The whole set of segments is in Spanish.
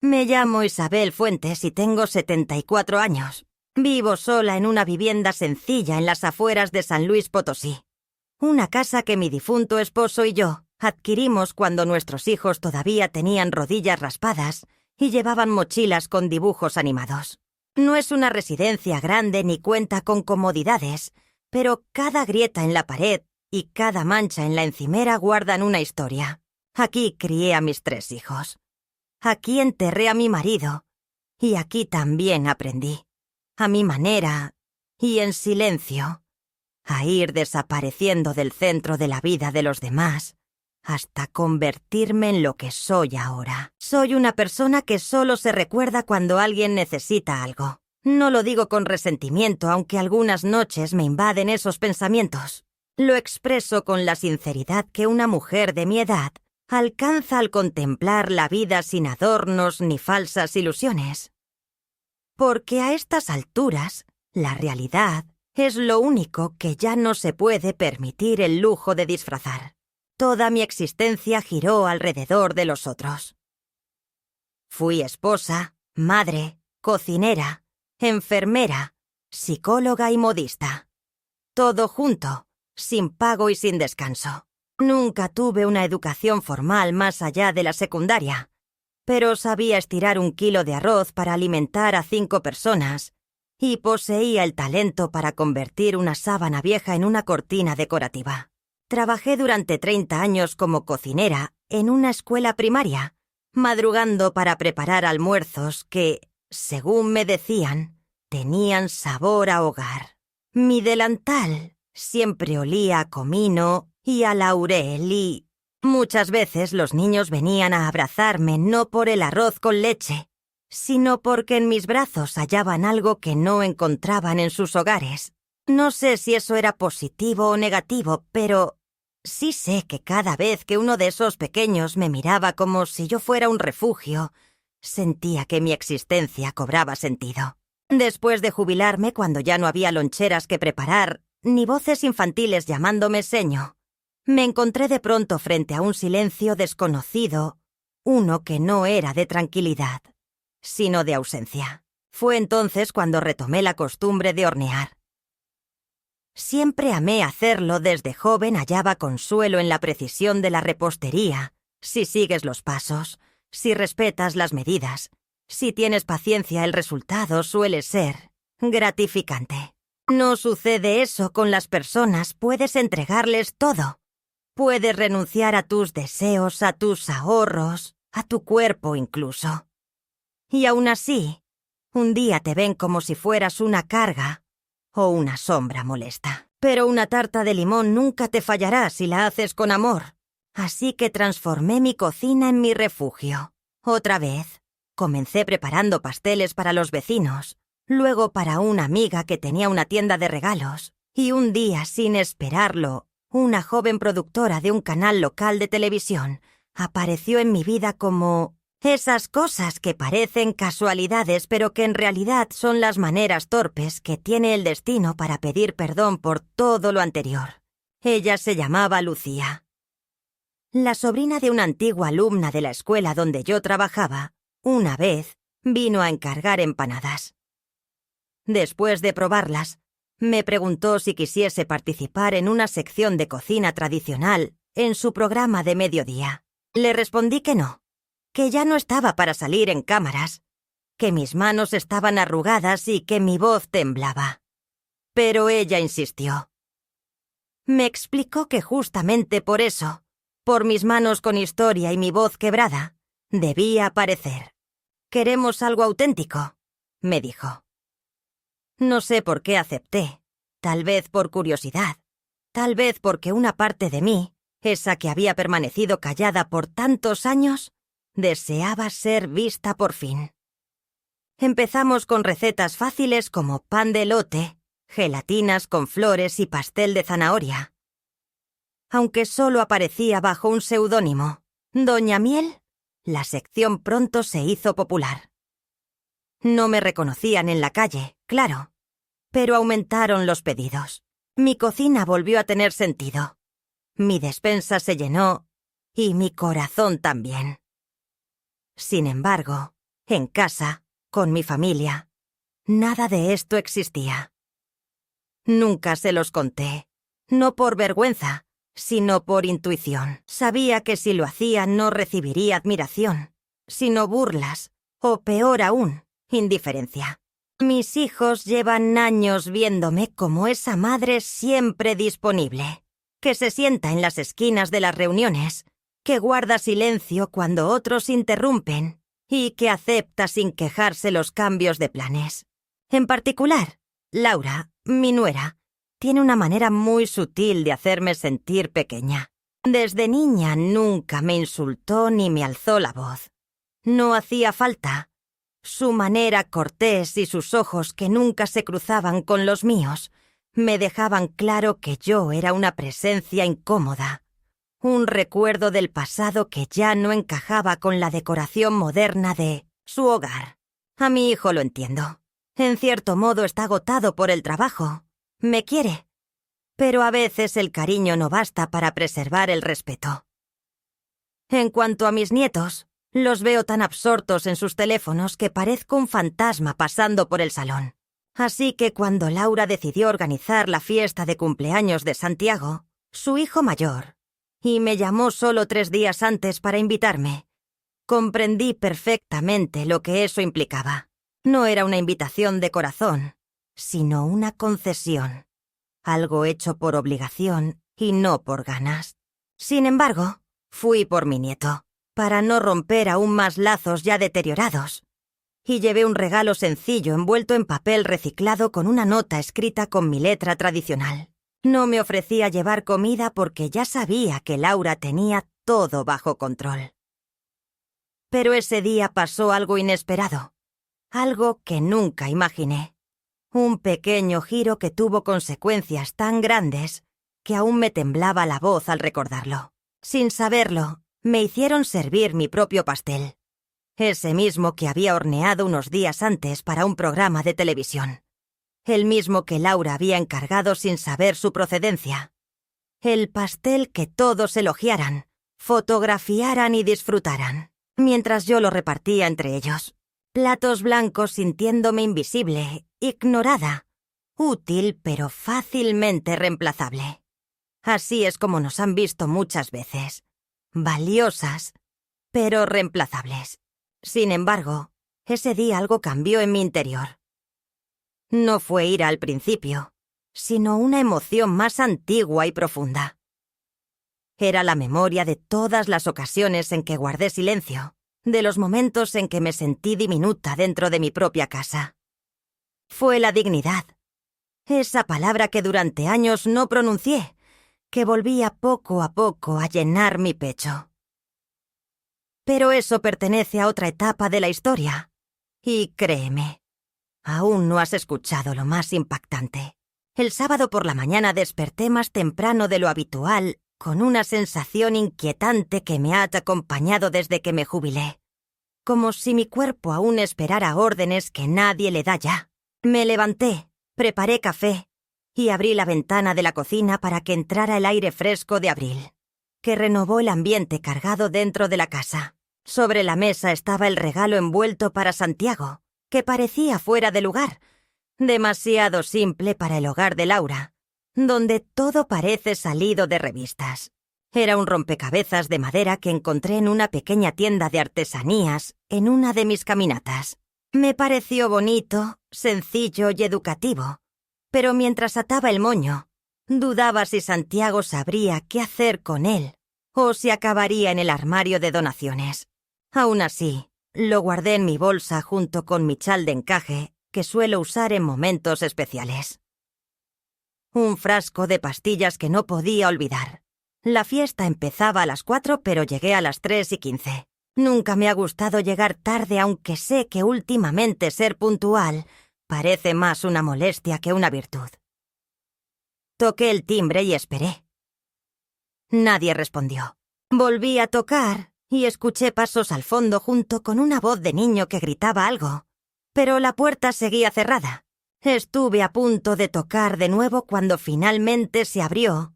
Me llamo Isabel Fuentes y tengo 74 años. Vivo sola en una vivienda sencilla en las afueras de San Luis Potosí. Una casa que mi difunto esposo y yo adquirimos cuando nuestros hijos todavía tenían rodillas raspadas y llevaban mochilas con dibujos animados. No es una residencia grande ni cuenta con comodidades, pero cada grieta en la pared y cada mancha en la encimera guardan una historia. Aquí crié a mis 3 hijos. Aquí enterré a mi marido. Y aquí también aprendí, a mi manera y en silencio, a ir desapareciendo del centro de la vida de los demás hasta convertirme en lo que soy ahora. Soy una persona que solo se recuerda cuando alguien necesita algo. No lo digo con resentimiento, aunque algunas noches me invaden esos pensamientos. Lo expreso con la sinceridad que una mujer de mi edad alcanza al contemplar la vida sin adornos ni falsas ilusiones. Porque a estas alturas, la realidad es lo único que ya no se puede permitir el lujo de disfrazar. Toda mi existencia giró alrededor de los otros. Fui esposa, madre, cocinera, enfermera, psicóloga y modista. Todo junto, sin pago y sin descanso. Nunca tuve una educación formal más allá de la secundaria, pero sabía estirar 1 kilo de arroz para alimentar a 5 personas y poseía el talento para convertir una sábana vieja en una cortina decorativa. Trabajé durante 30 años como cocinera en una escuela primaria, madrugando para preparar almuerzos que, según me decían, tenían sabor a hogar. Mi delantal siempre olía a comino y a laurel y muchas veces los niños venían a abrazarme no por el arroz con leche, sino porque en mis brazos hallaban algo que no encontraban en sus hogares. No sé si eso era positivo o negativo, pero sí sé que cada vez que uno de esos pequeños me miraba como si yo fuera un refugio, sentía que mi existencia cobraba sentido. Después de jubilarme, cuando ya no había loncheras que preparar, ni voces infantiles llamándome seño, me encontré de pronto frente a un silencio desconocido, uno que no era de tranquilidad, sino de ausencia. Fue entonces cuando retomé la costumbre de hornear. Siempre amé hacerlo. Desde joven hallaba consuelo en la precisión de la repostería, si sigues los pasos, si respetas las medidas, si tienes paciencia, el resultado suele ser gratificante. No sucede eso con las personas, puedes entregarles todo. Puedes renunciar a tus deseos, a tus ahorros, a tu cuerpo incluso. Y aún así, un día te ven como si fueras una carga o una sombra molesta. Pero una tarta de limón nunca te fallará si la haces con amor. Así que transformé mi cocina en mi refugio. Otra vez, comencé preparando pasteles para los vecinos, luego para una amiga que tenía una tienda de regalos, y un día, sin esperarlo, una joven productora de un canal local de televisión apareció en mi vida como esas cosas que parecen casualidades pero que en realidad son las maneras torpes que tiene el destino para pedir perdón por todo lo anterior. Ella se llamaba Lucía. La sobrina de una antigua alumna de la escuela donde yo trabajaba, una vez vino a encargar empanadas. Después de probarlas, me preguntó si quisiese participar en una sección de cocina tradicional en su programa de mediodía. Le respondí que no, que ya no estaba para salir en cámaras, que mis manos estaban arrugadas y que mi voz temblaba. Pero ella insistió. Me explicó que justamente por eso, por mis manos con historia y mi voz quebrada, debía aparecer. «Queremos algo auténtico», me dijo. No sé por qué acepté, tal vez por curiosidad, tal vez porque una parte de mí, esa que había permanecido callada por tantos años, deseaba ser vista por fin. Empezamos con recetas fáciles como pan de elote, gelatinas con flores y pastel de zanahoria. Aunque solo aparecía bajo un seudónimo, Doña Miel, la sección pronto se hizo popular. No me reconocían en la calle, claro, pero aumentaron los pedidos. Mi cocina volvió a tener sentido. Mi despensa se llenó y mi corazón también. Sin embargo, en casa, con mi familia. Nada de esto existía. Nunca se los conté, no por vergüenza, sino por intuición. Sabía que si lo hacía no recibiría admiración, sino burlas, o peor aún, indiferencia. Mis hijos llevan años viéndome como esa madre siempre disponible, que se sienta en las esquinas de las reuniones, que guarda silencio cuando otros interrumpen y que acepta sin quejarse los cambios de planes. En particular, Laura, mi nuera, tiene una manera muy sutil de hacerme sentir pequeña. Desde niña nunca me insultó ni me alzó la voz. No hacía falta. Su manera cortés y sus ojos que nunca se cruzaban con los míos me dejaban claro que yo era una presencia incómoda, un recuerdo del pasado que ya no encajaba con la decoración moderna de su hogar. A mi hijo lo entiendo. En cierto modo está agotado por el trabajo. Me quiere. Pero a veces el cariño no basta para preservar el respeto. En cuanto a mis nietos, los veo tan absortos en sus teléfonos que parezco un fantasma pasando por el salón. Así que cuando Laura decidió organizar la fiesta de cumpleaños de Santiago, su hijo mayor, y me llamó solo 3 días antes para invitarme, comprendí perfectamente lo que eso implicaba. No era una invitación de corazón, sino una concesión, algo hecho por obligación y no por ganas. Sin embargo, fui por mi nieto, para no romper aún más lazos ya deteriorados, y llevé un regalo sencillo envuelto en papel reciclado con una nota escrita con mi letra tradicional. No me ofrecía llevar comida porque ya sabía que Laura tenía todo bajo control. Pero ese día pasó algo inesperado, algo que nunca imaginé. Un pequeño giro que tuvo consecuencias tan grandes que aún me temblaba la voz al recordarlo. Sin saberlo, me hicieron servir mi propio pastel, ese mismo que había horneado unos días antes para un programa de televisión, el mismo que Laura había encargado sin saber su procedencia, el pastel que todos elogiaran, fotografiaran y disfrutaran, mientras yo lo repartía entre ellos. Platos blancos sintiéndome invisible, ignorada, útil pero fácilmente reemplazable. Así es como nos han visto muchas veces, valiosas, pero reemplazables. Sin embargo, ese día algo cambió en mi interior. No fue ira al principio, sino una emoción más antigua y profunda. Era la memoria de todas las ocasiones en que guardé silencio, de los momentos en que me sentí diminuta dentro de mi propia casa. Fue la dignidad, esa palabra que durante años no pronuncié, que volvía poco a poco a llenar mi pecho. Pero eso pertenece a otra etapa de la historia, y créeme, aún no has escuchado lo más impactante. El sábado por la mañana desperté más temprano de lo habitual, con una sensación inquietante que me ha acompañado desde que me jubilé. Como si mi cuerpo aún esperara órdenes que nadie le da ya. Me levanté, preparé café y abrí la ventana de la cocina para que entrara el aire fresco de abril, que renovó el ambiente cargado dentro de la casa. Sobre la mesa estaba el regalo envuelto para Santiago, que parecía fuera de lugar, demasiado simple para el hogar de Laura, donde todo parece salido de revistas. Era un rompecabezas de madera que encontré en una pequeña tienda de artesanías en una de mis caminatas. Me pareció bonito, sencillo y educativo, pero mientras ataba el moño, dudaba si Santiago sabría qué hacer con él o si acabaría en el armario de donaciones. Aún así, lo guardé en mi bolsa junto con mi chal de encaje que suelo usar en momentos especiales. Un frasco de pastillas que no podía olvidar. La fiesta empezaba a las 4, pero llegué a las 3:15. Nunca me ha gustado llegar tarde, aunque sé que últimamente ser puntual parece más una molestia que una virtud. Toqué el timbre y esperé. Nadie respondió. Volví a tocar y escuché pasos al fondo junto con una voz de niño que gritaba algo, pero la puerta seguía cerrada. Estuve a punto de tocar de nuevo cuando finalmente se abrió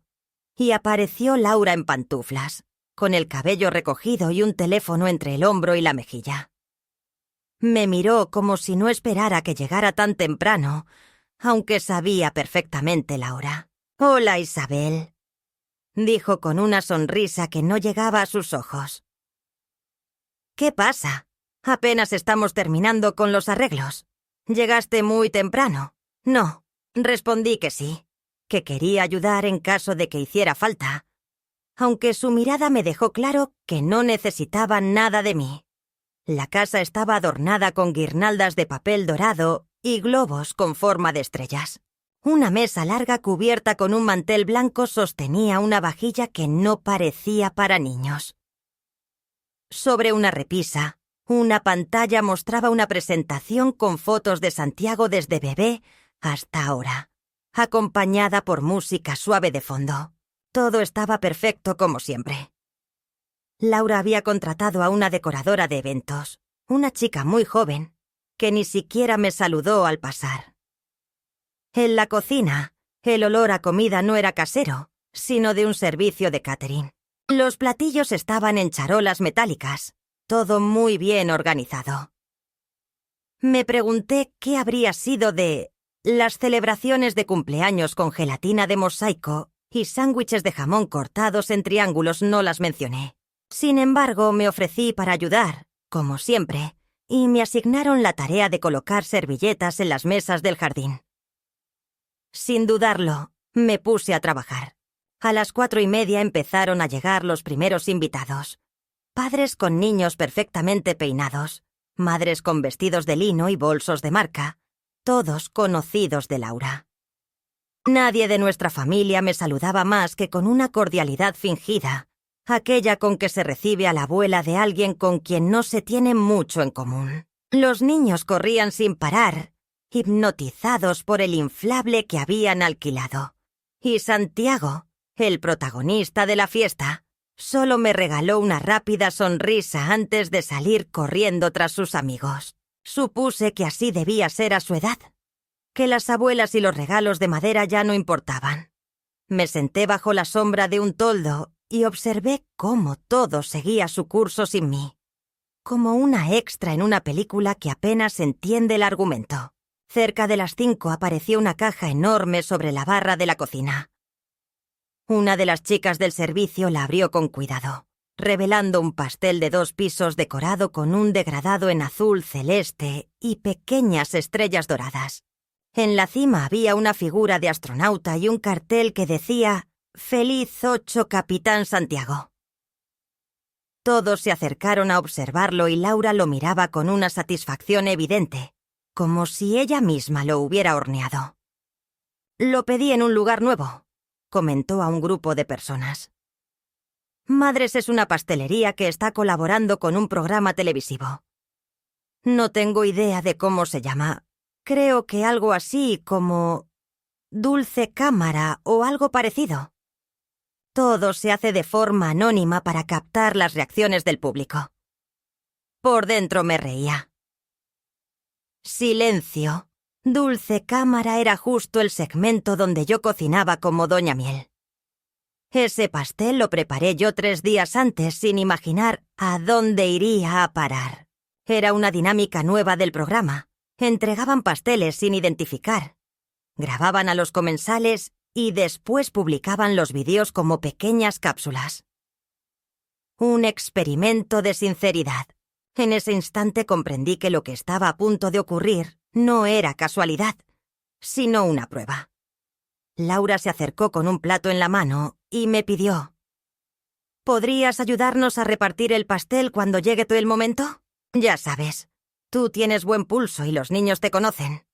y apareció Laura en pantuflas, con el cabello recogido y un teléfono entre el hombro y la mejilla. Me miró como si no esperara que llegara tan temprano, aunque sabía perfectamente la hora. «Hola, Isabel», dijo con una sonrisa que no llegaba a sus ojos. «¿Qué pasa? Apenas estamos terminando con los arreglos. ¿Llegaste muy temprano?» «No», respondí que sí, que quería ayudar en caso de que hiciera falta, aunque su mirada me dejó claro que no necesitaba nada de mí. La casa estaba adornada con guirnaldas de papel dorado y globos con forma de estrellas. Una mesa larga cubierta con un mantel blanco sostenía una vajilla que no parecía para niños. Sobre una repisa, una pantalla mostraba una presentación con fotos de Santiago desde bebé hasta ahora, acompañada por música suave de fondo. Todo estaba perfecto como siempre. Laura había contratado a una decoradora de eventos, una chica muy joven, que ni siquiera me saludó al pasar. En la cocina, el olor a comida no era casero, sino de un servicio de catering. Los platillos estaban en charolas metálicas, todo muy bien organizado. Me pregunté qué habría sido de las celebraciones de cumpleaños con gelatina de mosaico y sándwiches de jamón cortados en triángulos. No las mencioné. Sin embargo, me ofrecí para ayudar, como siempre, y me asignaron la tarea de colocar servilletas en las mesas del jardín. Sin dudarlo, me puse a trabajar. A las 4:30 empezaron a llegar los primeros invitados. Padres con niños perfectamente peinados, madres con vestidos de lino y bolsos de marca, todos conocidos de Laura. Nadie de nuestra familia me saludaba más que con una cordialidad fingida, aquella con que se recibe a la abuela de alguien con quien no se tiene mucho en común. Los niños corrían sin parar, hipnotizados por el inflable que habían alquilado. Y Santiago, el protagonista de la fiesta, solo me regaló una rápida sonrisa antes de salir corriendo tras sus amigos. Supuse que así debía ser a su edad, que las abuelas y los regalos de madera ya no importaban. Me senté bajo la sombra de un toldo y observé cómo todo seguía su curso sin mí, como una extra en una película que apenas entiende el argumento. Cerca de las 5 apareció una caja enorme sobre la barra de la cocina. Una de las chicas del servicio la abrió con cuidado, revelando un pastel de 2 pisos decorado con un degradado en azul celeste y pequeñas estrellas doradas. En la cima había una figura de astronauta y un cartel que decía «Feliz 8, Capitán Santiago». Todos se acercaron a observarlo y Laura lo miraba con una satisfacción evidente, como si ella misma lo hubiera horneado. «Lo pedí en un lugar nuevo», comentó a un grupo de personas. «Madres es una pastelería que está colaborando con un programa televisivo. No tengo idea de cómo se llama. Creo que algo así como Dulce Cámara o algo parecido. Todo se hace de forma anónima para captar las reacciones del público». Por dentro me reía. Silencio. Dulce Cámara era justo el segmento donde yo cocinaba como Doña Miel. Ese pastel lo preparé yo 3 días antes sin imaginar a dónde iría a parar. Era una dinámica nueva del programa. Entregaban pasteles sin identificar. Grababan a los comensales y después publicaban los vídeos como pequeñas cápsulas. Un experimento de sinceridad. En ese instante comprendí que lo que estaba a punto de ocurrir no era casualidad, sino una prueba. Laura se acercó con un plato en la mano y me pidió: «¿Podrías ayudarnos a repartir el pastel cuando llegue el momento? Ya sabes, tú tienes buen pulso y los niños te conocen».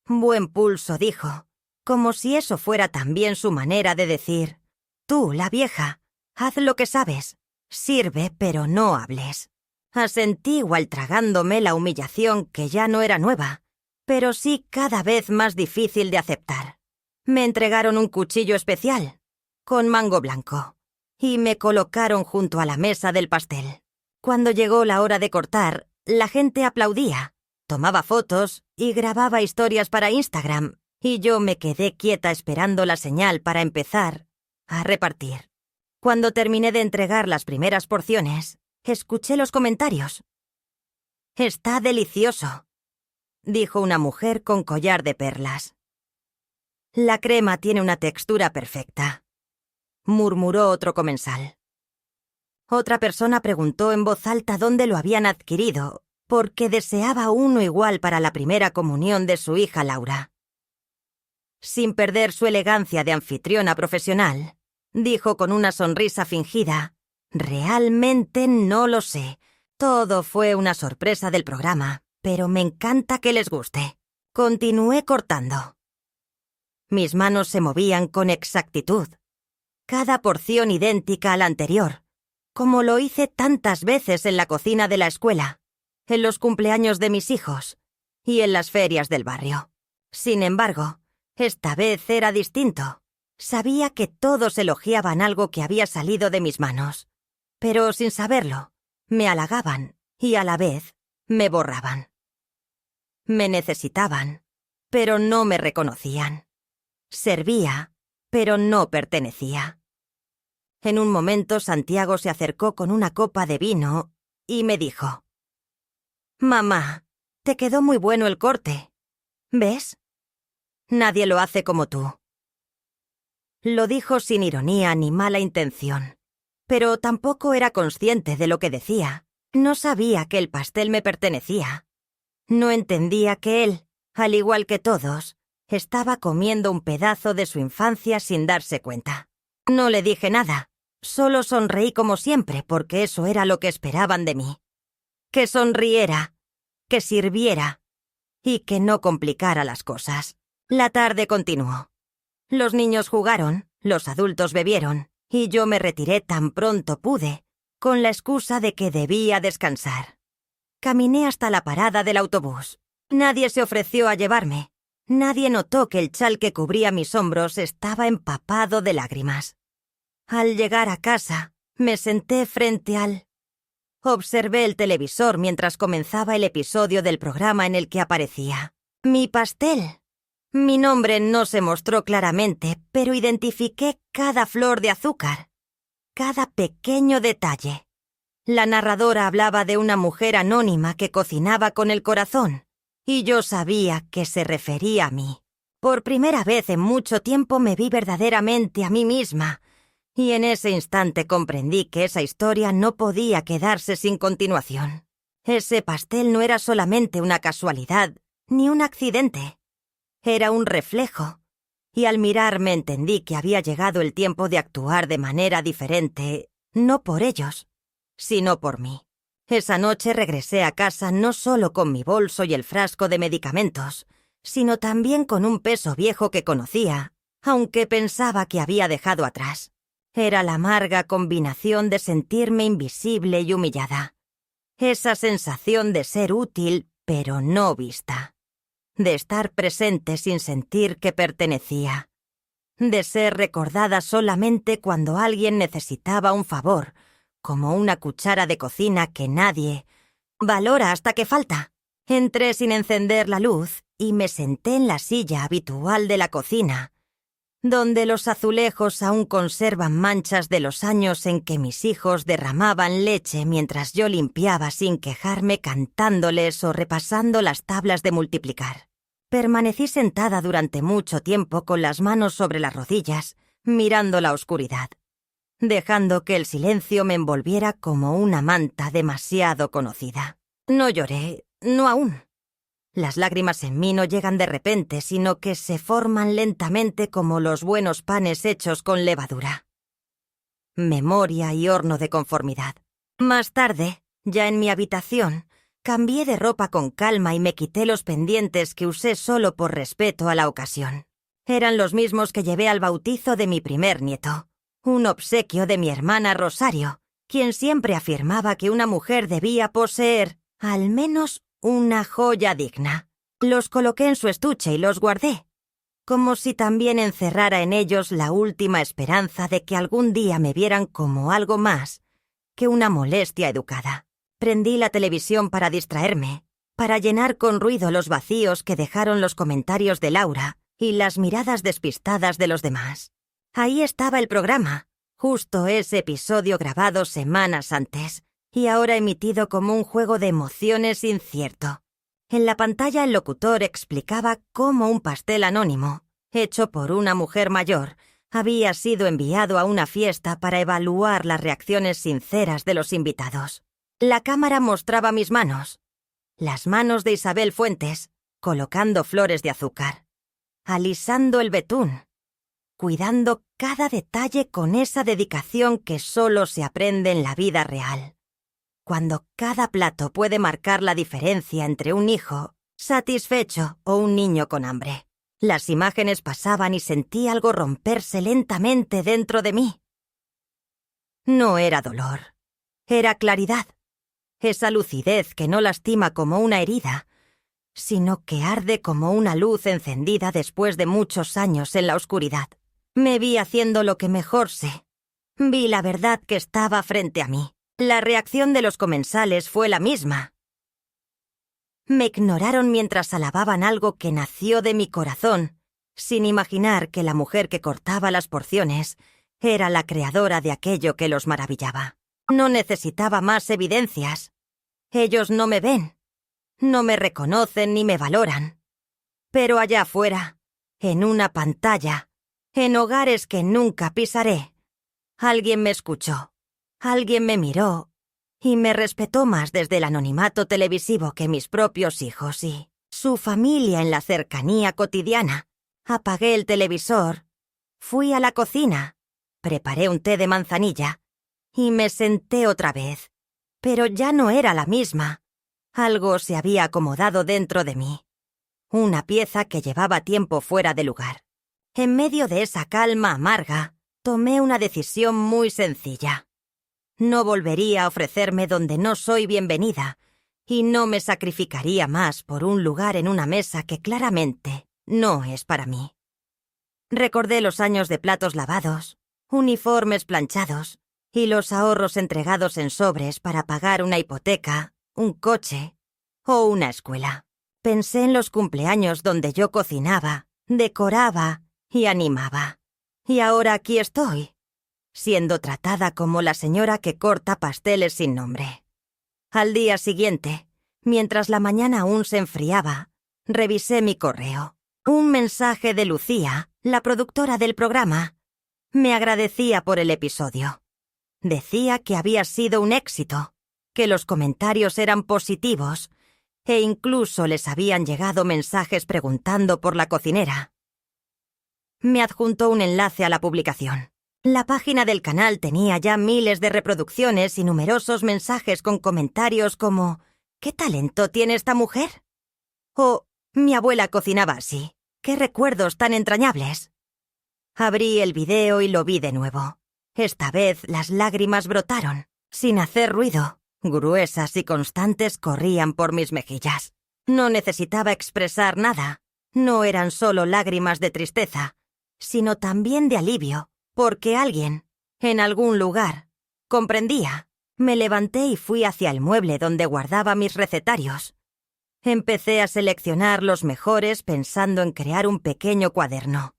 Buen pulso, dijo, como si eso fuera también su manera de decir: «Tú, la vieja, haz lo que sabes, sirve pero no hables». Asentí igual tragándome la humillación que ya no era nueva, pero sí cada vez más difícil de aceptar. Me entregaron un cuchillo especial, con mango blanco, y me colocaron junto a la mesa del pastel. Cuando llegó la hora de cortar, la gente aplaudía, tomaba fotos y grababa historias para Instagram, y yo me quedé quieta esperando la señal para empezar a repartir. Cuando terminé de entregar las primeras porciones, escuché los comentarios. Está delicioso, dijo una mujer con collar de perlas. La crema tiene una textura perfecta, murmuró otro comensal. Otra persona preguntó en voz alta dónde lo habían adquirido, porque deseaba uno igual para la primera comunión de su hija Laura. Sin perder su elegancia de anfitriona profesional, dijo con una sonrisa fingida: «Realmente no lo sé. Todo fue una sorpresa del programa, pero me encanta que les guste». Continué cortando. Mis manos se movían con exactitud. Cada porción idéntica a la anterior, como lo hice tantas veces en la cocina de la escuela, en los cumpleaños de mis hijos y en las ferias del barrio. Sin embargo, esta vez era distinto. Sabía que todos elogiaban algo que había salido de mis manos, pero sin saberlo, me halagaban y a la vez me borraban. Me necesitaban, pero no me reconocían. Servía, pero no pertenecía. En un momento Santiago se acercó con una copa de vino y me dijo: «Mamá, te quedó muy bueno el corte. ¿Ves? Nadie lo hace como tú». Lo dijo sin ironía ni mala intención, pero tampoco era consciente de lo que decía. No sabía que el pastel me pertenecía. No entendía que él, al igual que todos, estaba comiendo un pedazo de su infancia sin darse cuenta. No le dije nada, solo sonreí como siempre porque eso era lo que esperaban de mí. Que sonriera, que sirviera y que no complicara las cosas. La tarde continuó. Los niños jugaron, los adultos bebieron, y yo me retiré tan pronto pude, con la excusa de que debía descansar. Caminé hasta la parada del autobús. Nadie se ofreció a llevarme. Nadie notó que el chal que cubría mis hombros estaba empapado de lágrimas. Al llegar a casa, me senté frente al... Observé el televisor mientras comenzaba el episodio del programa en el que aparecía. Mi pastel. Mi nombre no se mostró claramente, pero identifiqué cada flor de azúcar, cada pequeño detalle. La narradora hablaba de una mujer anónima que cocinaba con el corazón, y yo sabía que se refería a mí. Por primera vez en mucho tiempo me vi verdaderamente a mí misma, y en ese instante comprendí que esa historia no podía quedarse sin continuación. Ese pastel no era solamente una casualidad, ni un accidente. Era un reflejo, y al mirarme entendí que había llegado el tiempo de actuar de manera diferente, no por ellos, sino por mí. Esa noche regresé a casa no solo con mi bolso y el frasco de medicamentos, sino también con un peso viejo que conocía, aunque pensaba que había dejado atrás. Era la amarga combinación de sentirme invisible y humillada. Esa sensación de ser útil, pero no vista. De estar presente sin sentir que pertenecía. De ser recordada solamente cuando alguien necesitaba un favor, como una cuchara de cocina que nadie valora hasta que falta. Entré sin encender la luz y me senté en la silla habitual de la cocina, donde los azulejos aún conservan manchas de los años en que mis hijos derramaban leche mientras yo limpiaba sin quejarme cantándoles o repasando las tablas de multiplicar. Permanecí sentada durante mucho tiempo con las manos sobre las rodillas, mirando la oscuridad, dejando que el silencio me envolviera como una manta demasiado conocida. No lloré, no aún. Las lágrimas en mí no llegan de repente, sino que se forman lentamente como los buenos panes hechos con levadura. Memoria y horno de conformidad. Más tarde, ya en mi habitación, cambié de ropa con calma y me quité los pendientes que usé solo por respeto a la ocasión. Eran los mismos que llevé al bautizo de mi primer nieto, un obsequio de mi hermana Rosario, quien siempre afirmaba que una mujer debía poseer al menos una joya digna. Los coloqué en su estuche y los guardé, como si también encerrara en ellos la última esperanza de que algún día me vieran como algo más que una molestia educada. Prendí la televisión para distraerme, para llenar con ruido los vacíos que dejaron los comentarios de Laura y las miradas despistadas de los demás. Ahí estaba el programa, justo ese episodio grabado semanas antes, y ahora emitido como un juego de emociones incierto. En la pantalla el locutor explicaba cómo un pastel anónimo, hecho por una mujer mayor, había sido enviado a una fiesta para evaluar las reacciones sinceras de los invitados. La cámara mostraba mis manos, las manos de Isabel Fuentes, colocando flores de azúcar, alisando el betún, cuidando cada detalle con esa dedicación que solo se aprende en la vida real. Cuando cada plato puede marcar la diferencia entre un hijo satisfecho o un niño con hambre. Las imágenes pasaban y sentí algo romperse lentamente dentro de mí. No era dolor, era claridad. Esa lucidez que no lastima como una herida, sino que arde como una luz encendida después de muchos años en la oscuridad. Me vi haciendo lo que mejor sé. Vi la verdad que estaba frente a mí. La reacción de los comensales fue la misma. Me ignoraron mientras alababan algo que nació de mi corazón, sin imaginar que la mujer que cortaba las porciones era la creadora de aquello que los maravillaba. No necesitaba más evidencias. Ellos no me ven, no me reconocen ni me valoran. Pero allá afuera, en una pantalla, en hogares que nunca pisaré, alguien me escuchó, alguien me miró y me respetó más desde el anonimato televisivo que mis propios hijos y su familia en la cercanía cotidiana. Apagué el televisor, fui a la cocina, preparé un té de manzanilla y me senté otra vez. Pero ya no era la misma. Algo se había acomodado dentro de mí. Una pieza que llevaba tiempo fuera de lugar. En medio de esa calma amarga, tomé una decisión muy sencilla. No volvería a ofrecerme donde no soy bienvenida y no me sacrificaría más por un lugar en una mesa que claramente no es para mí. Recordé los años de platos lavados, uniformes planchados y los ahorros entregados en sobres para pagar una hipoteca, un coche o una escuela. Pensé en los cumpleaños donde yo cocinaba, decoraba y animaba. Y ahora aquí estoy, siendo tratada como la señora que corta pasteles sin nombre. Al día siguiente, mientras la mañana aún se enfriaba, revisé mi correo. Un mensaje de Lucía, la productora del programa, me agradecía por el episodio. Decía que había sido un éxito, que los comentarios eran positivos e incluso les habían llegado mensajes preguntando por la cocinera. Me adjuntó un enlace a la publicación. La página del canal tenía ya miles de reproducciones y numerosos mensajes con comentarios como «¿Qué talento tiene esta mujer?» o «Mi abuela cocinaba así. ¡Qué recuerdos tan entrañables!». Abrí el video y lo vi de nuevo. Esta vez las lágrimas brotaron, sin hacer ruido. Gruesas y constantes corrían por mis mejillas. No necesitaba expresar nada. No eran solo lágrimas de tristeza, sino también de alivio, porque alguien, en algún lugar, comprendía. Me levanté y fui hacia el mueble donde guardaba mis recetarios. Empecé a seleccionar los mejores pensando en crear un pequeño cuaderno.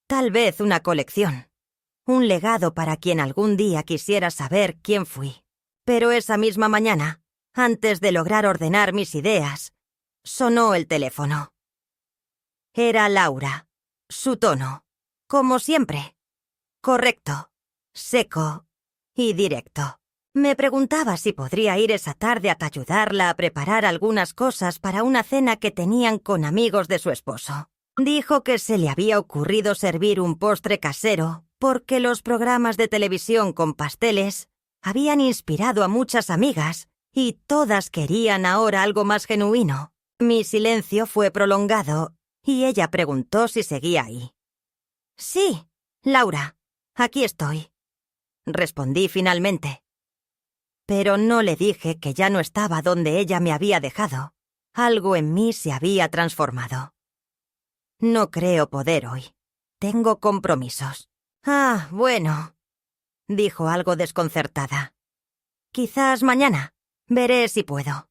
Tal vez una colección. Un legado para quien algún día quisiera saber quién fui. Pero esa misma mañana, antes de lograr ordenar mis ideas, sonó el teléfono. Era Laura. Su tono, como siempre. Correcto, seco y directo. Me preguntaba si podría ir esa tarde a ayudarla a preparar algunas cosas para una cena que tenían con amigos de su esposo. Dijo que se le había ocurrido servir un postre casero porque los programas de televisión con pasteles habían inspirado a muchas amigas y todas querían ahora algo más genuino. Mi silencio fue prolongado y ella preguntó si seguía ahí. «Sí, Laura, aquí estoy», respondí finalmente. Pero no le dije que ya no estaba donde ella me había dejado. Algo en mí se había transformado. No creo poder hoy. Tengo compromisos. «Ah, bueno», dijo algo desconcertada. «Quizás mañana. Veré si puedo».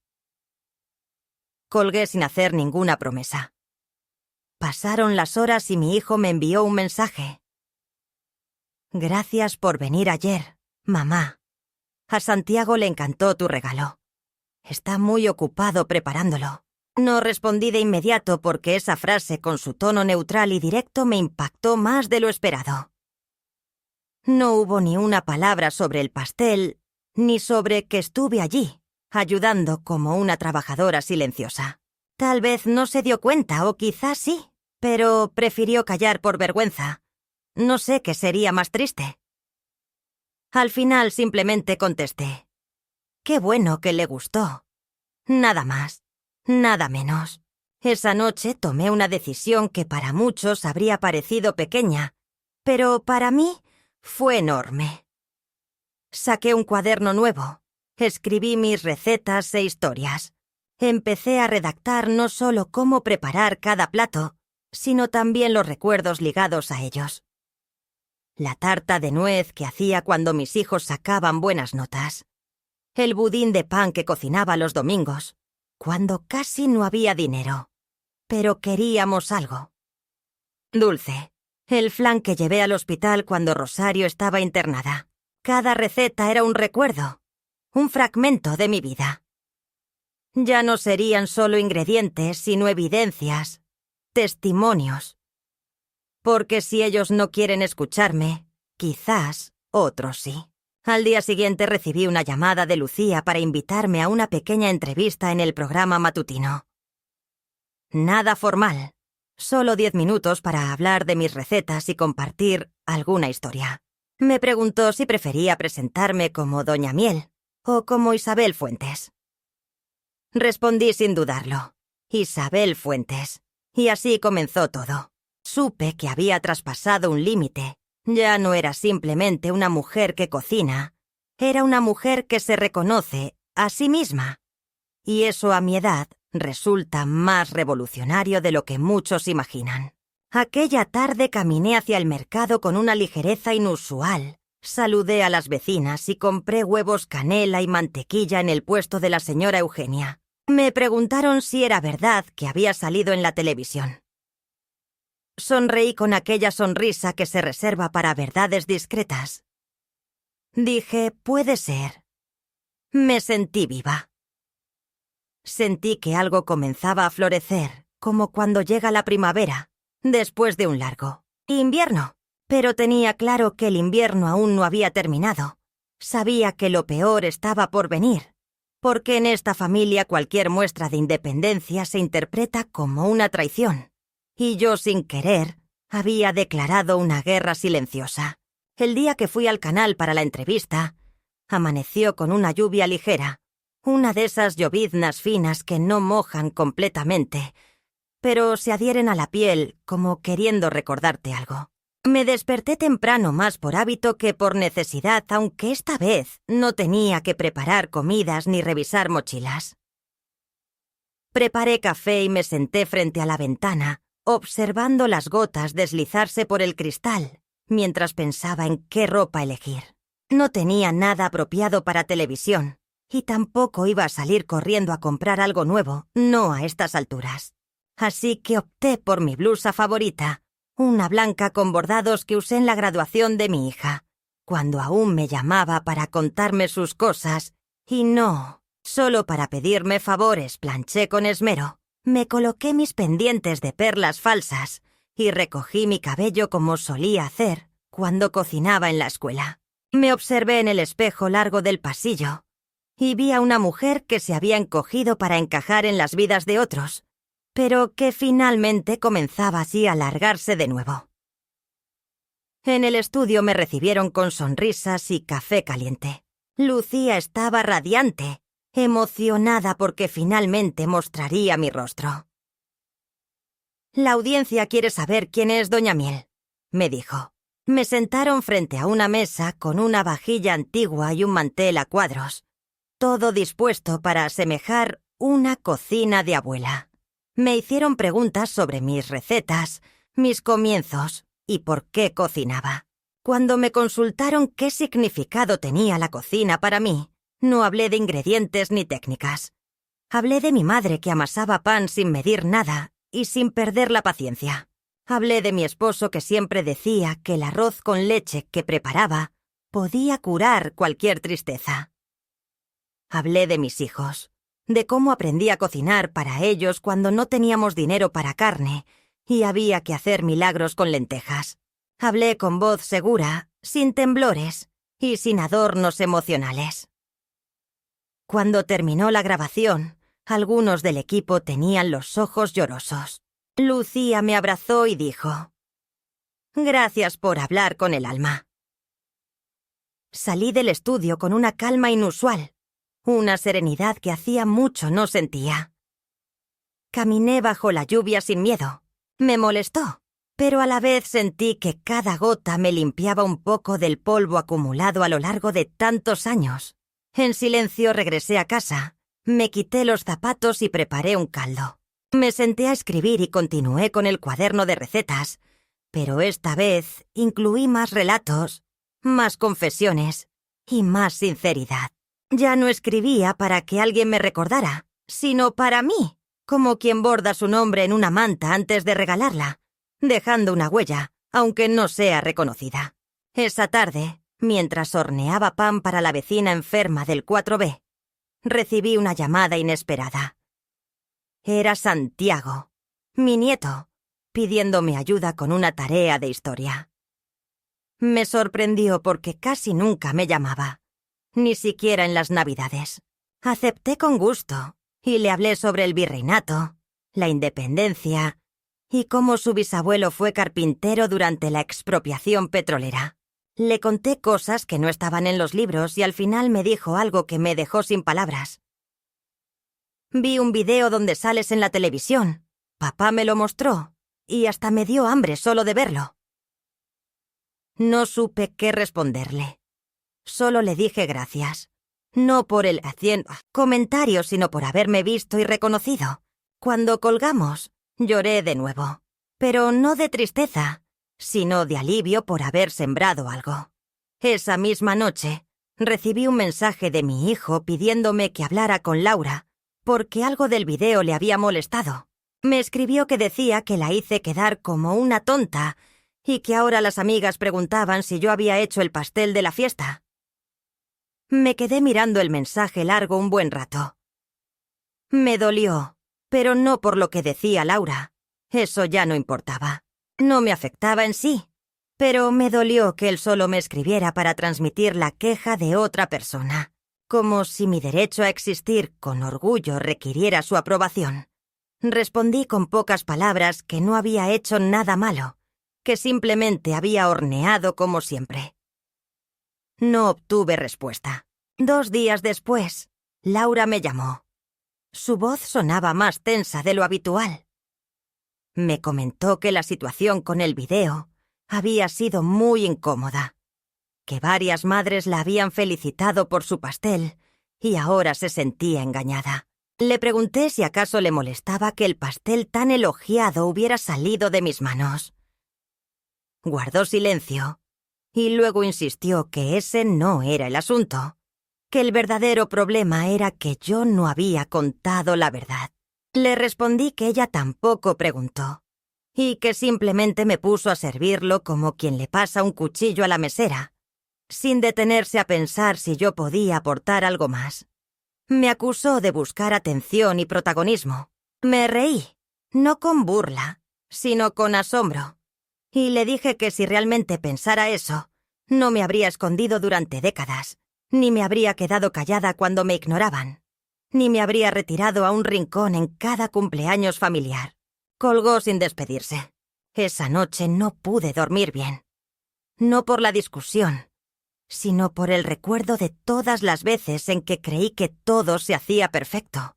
Colgué sin hacer ninguna promesa. Pasaron las horas y mi hijo me envió un mensaje. «Gracias por venir ayer, mamá. A Santiago le encantó tu regalo. Está muy ocupado preparándolo. No respondí de inmediato porque esa frase con su tono neutral y directo me impactó más de lo esperado. No hubo ni una palabra sobre el pastel, ni sobre que estuve allí, ayudando como una trabajadora silenciosa. Tal vez no se dio cuenta, o quizás sí, pero prefirió callar por vergüenza. No sé qué sería más triste. Al final simplemente contesté: «Qué bueno que le gustó». Nada más, nada menos. Esa noche tomé una decisión que para muchos habría parecido pequeña, pero para mí fue enorme. Saqué un cuaderno nuevo, escribí mis recetas e historias. Empecé a redactar no solo cómo preparar cada plato, sino también los recuerdos ligados a ellos. La tarta de nuez que hacía cuando mis hijos sacaban buenas notas. El budín de pan que cocinaba los domingos, cuando casi no había dinero, pero queríamos algo. Dulce. El flan que llevé al hospital cuando Rosario estaba internada. Cada receta era un recuerdo, un fragmento de mi vida. Ya no serían solo ingredientes, sino evidencias, testimonios. Porque si ellos no quieren escucharme, quizás otros sí. Al día siguiente recibí una llamada de Lucía para invitarme a una pequeña entrevista en el programa matutino. Nada formal, solo 10 minutos para hablar de mis recetas y compartir alguna historia. Me preguntó si prefería presentarme como Doña Miel o como Isabel Fuentes. Respondí sin dudarlo: Isabel Fuentes. Y así comenzó todo. Supe que había traspasado un límite. Ya no era simplemente una mujer que cocina, era una mujer que se reconoce a sí misma. Y eso a mi edad resulta más revolucionario de lo que muchos imaginan. Aquella tarde caminé hacia el mercado con una ligereza inusual. Saludé a las vecinas y compré huevos, canela y mantequilla en el puesto de la señora Eugenia. Me preguntaron si era verdad que había salido en la televisión. Sonreí con aquella sonrisa que se reserva para verdades discretas. Dije: puede ser. Me sentí viva. Sentí que algo comenzaba a florecer, como cuando llega la primavera, después de un largo invierno. Pero tenía claro que el invierno aún no había terminado. Sabía que lo peor estaba por venir, porque en esta familia cualquier muestra de independencia se interpreta como una traición. Y yo, sin querer, había declarado una guerra silenciosa. El día que fui al canal para la entrevista, amaneció con una lluvia ligera, una de esas lloviznas finas que no mojan completamente, pero se adhieren a la piel como queriendo recordarte algo. Me desperté temprano más por hábito que por necesidad, aunque esta vez no tenía que preparar comidas ni revisar mochilas. Preparé café y me senté frente a la ventana, observando las gotas deslizarse por el cristal, mientras pensaba en qué ropa elegir. No tenía nada apropiado para televisión, y tampoco iba a salir corriendo a comprar algo nuevo, no a estas alturas. Así que opté por mi blusa favorita, una blanca con bordados que usé en la graduación de mi hija, cuando aún me llamaba para contarme sus cosas, y no solo para pedirme favores. Planché con esmero. Me coloqué mis pendientes de perlas falsas y recogí mi cabello como solía hacer cuando cocinaba en la escuela. Me observé en el espejo largo del pasillo y vi a una mujer que se había encogido para encajar en las vidas de otros, pero que finalmente comenzaba así a alargarse de nuevo. En el estudio me recibieron con sonrisas y café caliente. Lucía estaba radiante, emocionada porque finalmente mostraría mi rostro. «La audiencia quiere saber quién es Doña Miel», me dijo. Me sentaron frente a una mesa con una vajilla antigua y un mantel a cuadros, todo dispuesto para asemejar una cocina de abuela. Me hicieron preguntas sobre mis recetas, mis comienzos y por qué cocinaba. Cuando me consultaron qué significado tenía la cocina para mí, no hablé de ingredientes ni técnicas. Hablé de mi madre que amasaba pan sin medir nada y sin perder la paciencia. Hablé de mi esposo que siempre decía que el arroz con leche que preparaba podía curar cualquier tristeza. Hablé de mis hijos, de cómo aprendí a cocinar para ellos cuando no teníamos dinero para carne y había que hacer milagros con lentejas. Hablé con voz segura, sin temblores y sin adornos emocionales. Cuando terminó la grabación, algunos del equipo tenían los ojos llorosos. Lucía me abrazó y dijo: «Gracias por hablar con el alma». Salí del estudio con una calma inusual, una serenidad que hacía mucho no sentía. Caminé bajo la lluvia sin miedo. Me molestó, pero a la vez sentí que cada gota me limpiaba un poco del polvo acumulado a lo largo de tantos años. En silencio regresé a casa, me quité los zapatos y preparé un caldo. Me senté a escribir y continué con el cuaderno de recetas, pero esta vez incluí más relatos, más confesiones y más sinceridad. Ya no escribía para que alguien me recordara, sino para mí, como quien borda su nombre en una manta antes de regalarla, dejando una huella, aunque no sea reconocida. Esa tarde, mientras horneaba pan para la vecina enferma del 4B, recibí una llamada inesperada. Era Santiago, mi nieto, pidiéndome ayuda con una tarea de historia. Me sorprendió porque casi nunca me llamaba, ni siquiera en las Navidades. Acepté con gusto y le hablé sobre el virreinato, la independencia y cómo su bisabuelo fue carpintero durante la expropiación petrolera. Le conté cosas que no estaban en los libros y al final me dijo algo que me dejó sin palabras. «Vi un video donde sales en la televisión. Papá me lo mostró y hasta me dio hambre solo de verlo». No supe qué responderle. Solo le dije gracias. No por el comentario, sino por haberme visto y reconocido. Cuando colgamos, lloré de nuevo. Pero no de tristeza, sino de alivio por haber sembrado algo. Esa misma noche, recibí un mensaje de mi hijo pidiéndome que hablara con Laura, porque algo del video le había molestado. Me escribió que decía que la hice quedar como una tonta y que ahora las amigas preguntaban si yo había hecho el pastel de la fiesta. Me quedé mirando el mensaje largo un buen rato. Me dolió, pero no por lo que decía Laura. Eso ya no importaba. No me afectaba en sí, pero me dolió que él solo me escribiera para transmitir la queja de otra persona, como si mi derecho a existir con orgullo requiriera su aprobación. Respondí con pocas palabras que no había hecho nada malo, que simplemente había horneado como siempre. No obtuve respuesta. 2 días después, Laura me llamó. Su voz sonaba más tensa de lo habitual. Me comentó que la situación con el video había sido muy incómoda, que varias madres la habían felicitado por su pastel y ahora se sentía engañada. Le pregunté si acaso le molestaba que el pastel tan elogiado hubiera salido de mis manos. Guardó silencio y luego insistió que ese no era el asunto, que el verdadero problema era que yo no había contado la verdad. Le respondí que ella tampoco preguntó y que simplemente me puso a servirlo como quien le pasa un cuchillo a la mesera, sin detenerse a pensar si yo podía aportar algo más. Me acusó de buscar atención y protagonismo. Me reí, no con burla, sino con asombro, y le dije que si realmente pensara eso, no me habría escondido durante décadas, ni me habría quedado callada cuando me ignoraban, ni me habría retirado a un rincón en cada cumpleaños familiar. Colgó sin despedirse. Esa noche no pude dormir bien. No por la discusión, sino por el recuerdo de todas las veces en que creí que todo se hacía perfecto,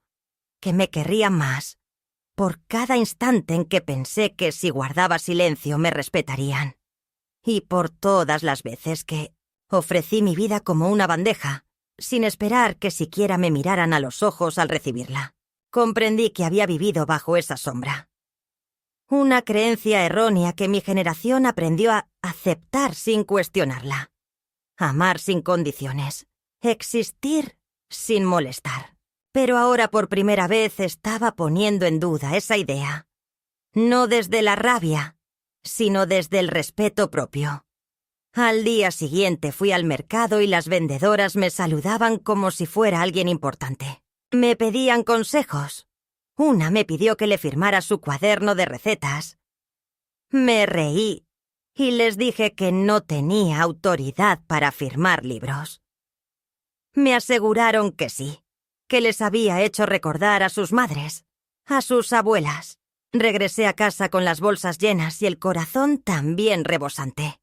que me querrían más, por cada instante en que pensé que si guardaba silencio me respetarían, y por todas las veces que ofrecí mi vida como una bandeja, sin esperar que siquiera me miraran a los ojos al recibirla. Comprendí que había vivido bajo esa sombra. Una creencia errónea que mi generación aprendió a aceptar sin cuestionarla. Amar sin condiciones. Existir sin molestar. Pero ahora por primera vez estaba poniendo en duda esa idea. No desde la rabia, sino desde el respeto propio. Al día siguiente fui al mercado y las vendedoras me saludaban como si fuera alguien importante. Me pedían consejos. Una me pidió que le firmara su cuaderno de recetas. Me reí y les dije que no tenía autoridad para firmar libros. Me aseguraron que sí, que les había hecho recordar a sus madres, a sus abuelas. Regresé a casa con las bolsas llenas y el corazón también rebosante.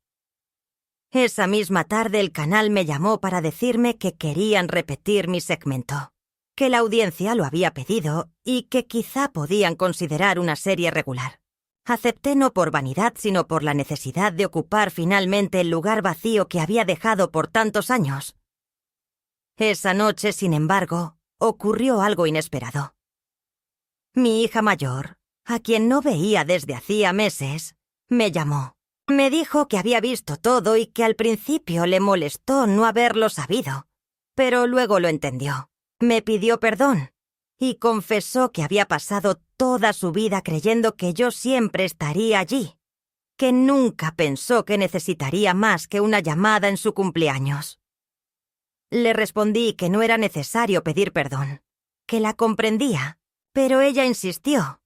Esa misma tarde el canal me llamó para decirme que querían repetir mi segmento, que la audiencia lo había pedido y que quizá podían considerar una serie regular. Acepté no por vanidad, sino por la necesidad de ocupar finalmente el lugar vacío que había dejado por tantos años. Esa noche, sin embargo, ocurrió algo inesperado. Mi hija mayor, a quien no veía desde hacía meses, me llamó. Me dijo que había visto todo y que al principio le molestó no haberlo sabido, pero luego lo entendió. Me pidió perdón y confesó que había pasado toda su vida creyendo que yo siempre estaría allí, que nunca pensó que necesitaría más que una llamada en su cumpleaños. Le respondí que no era necesario pedir perdón, que la comprendía, pero ella insistió.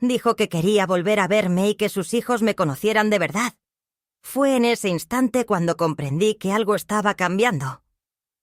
Dijo que quería volver a verme y que sus hijos me conocieran de verdad. Fue en ese instante cuando comprendí que algo estaba cambiando.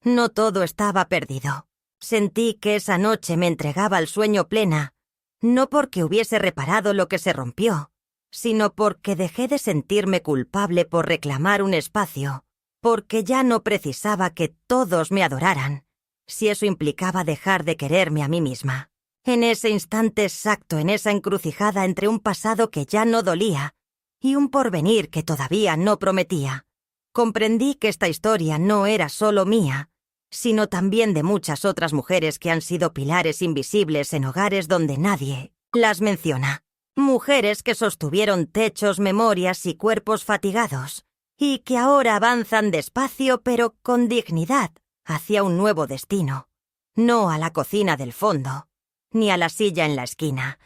No todo estaba perdido. Sentí que esa noche me entregaba al sueño plena, no porque hubiese reparado lo que se rompió, sino porque dejé de sentirme culpable por reclamar un espacio, porque ya no precisaba que todos me adoraran, si eso implicaba dejar de quererme a mí misma. En ese instante exacto, en esa encrucijada entre un pasado que ya no dolía y un porvenir que todavía no prometía, comprendí que esta historia no era solo mía, sino también de muchas otras mujeres que han sido pilares invisibles en hogares donde nadie las menciona. Mujeres que sostuvieron techos, memorias y cuerpos fatigados, y que ahora avanzan despacio pero con dignidad hacia un nuevo destino, no a la cocina del fondo, ni a la silla en la esquina,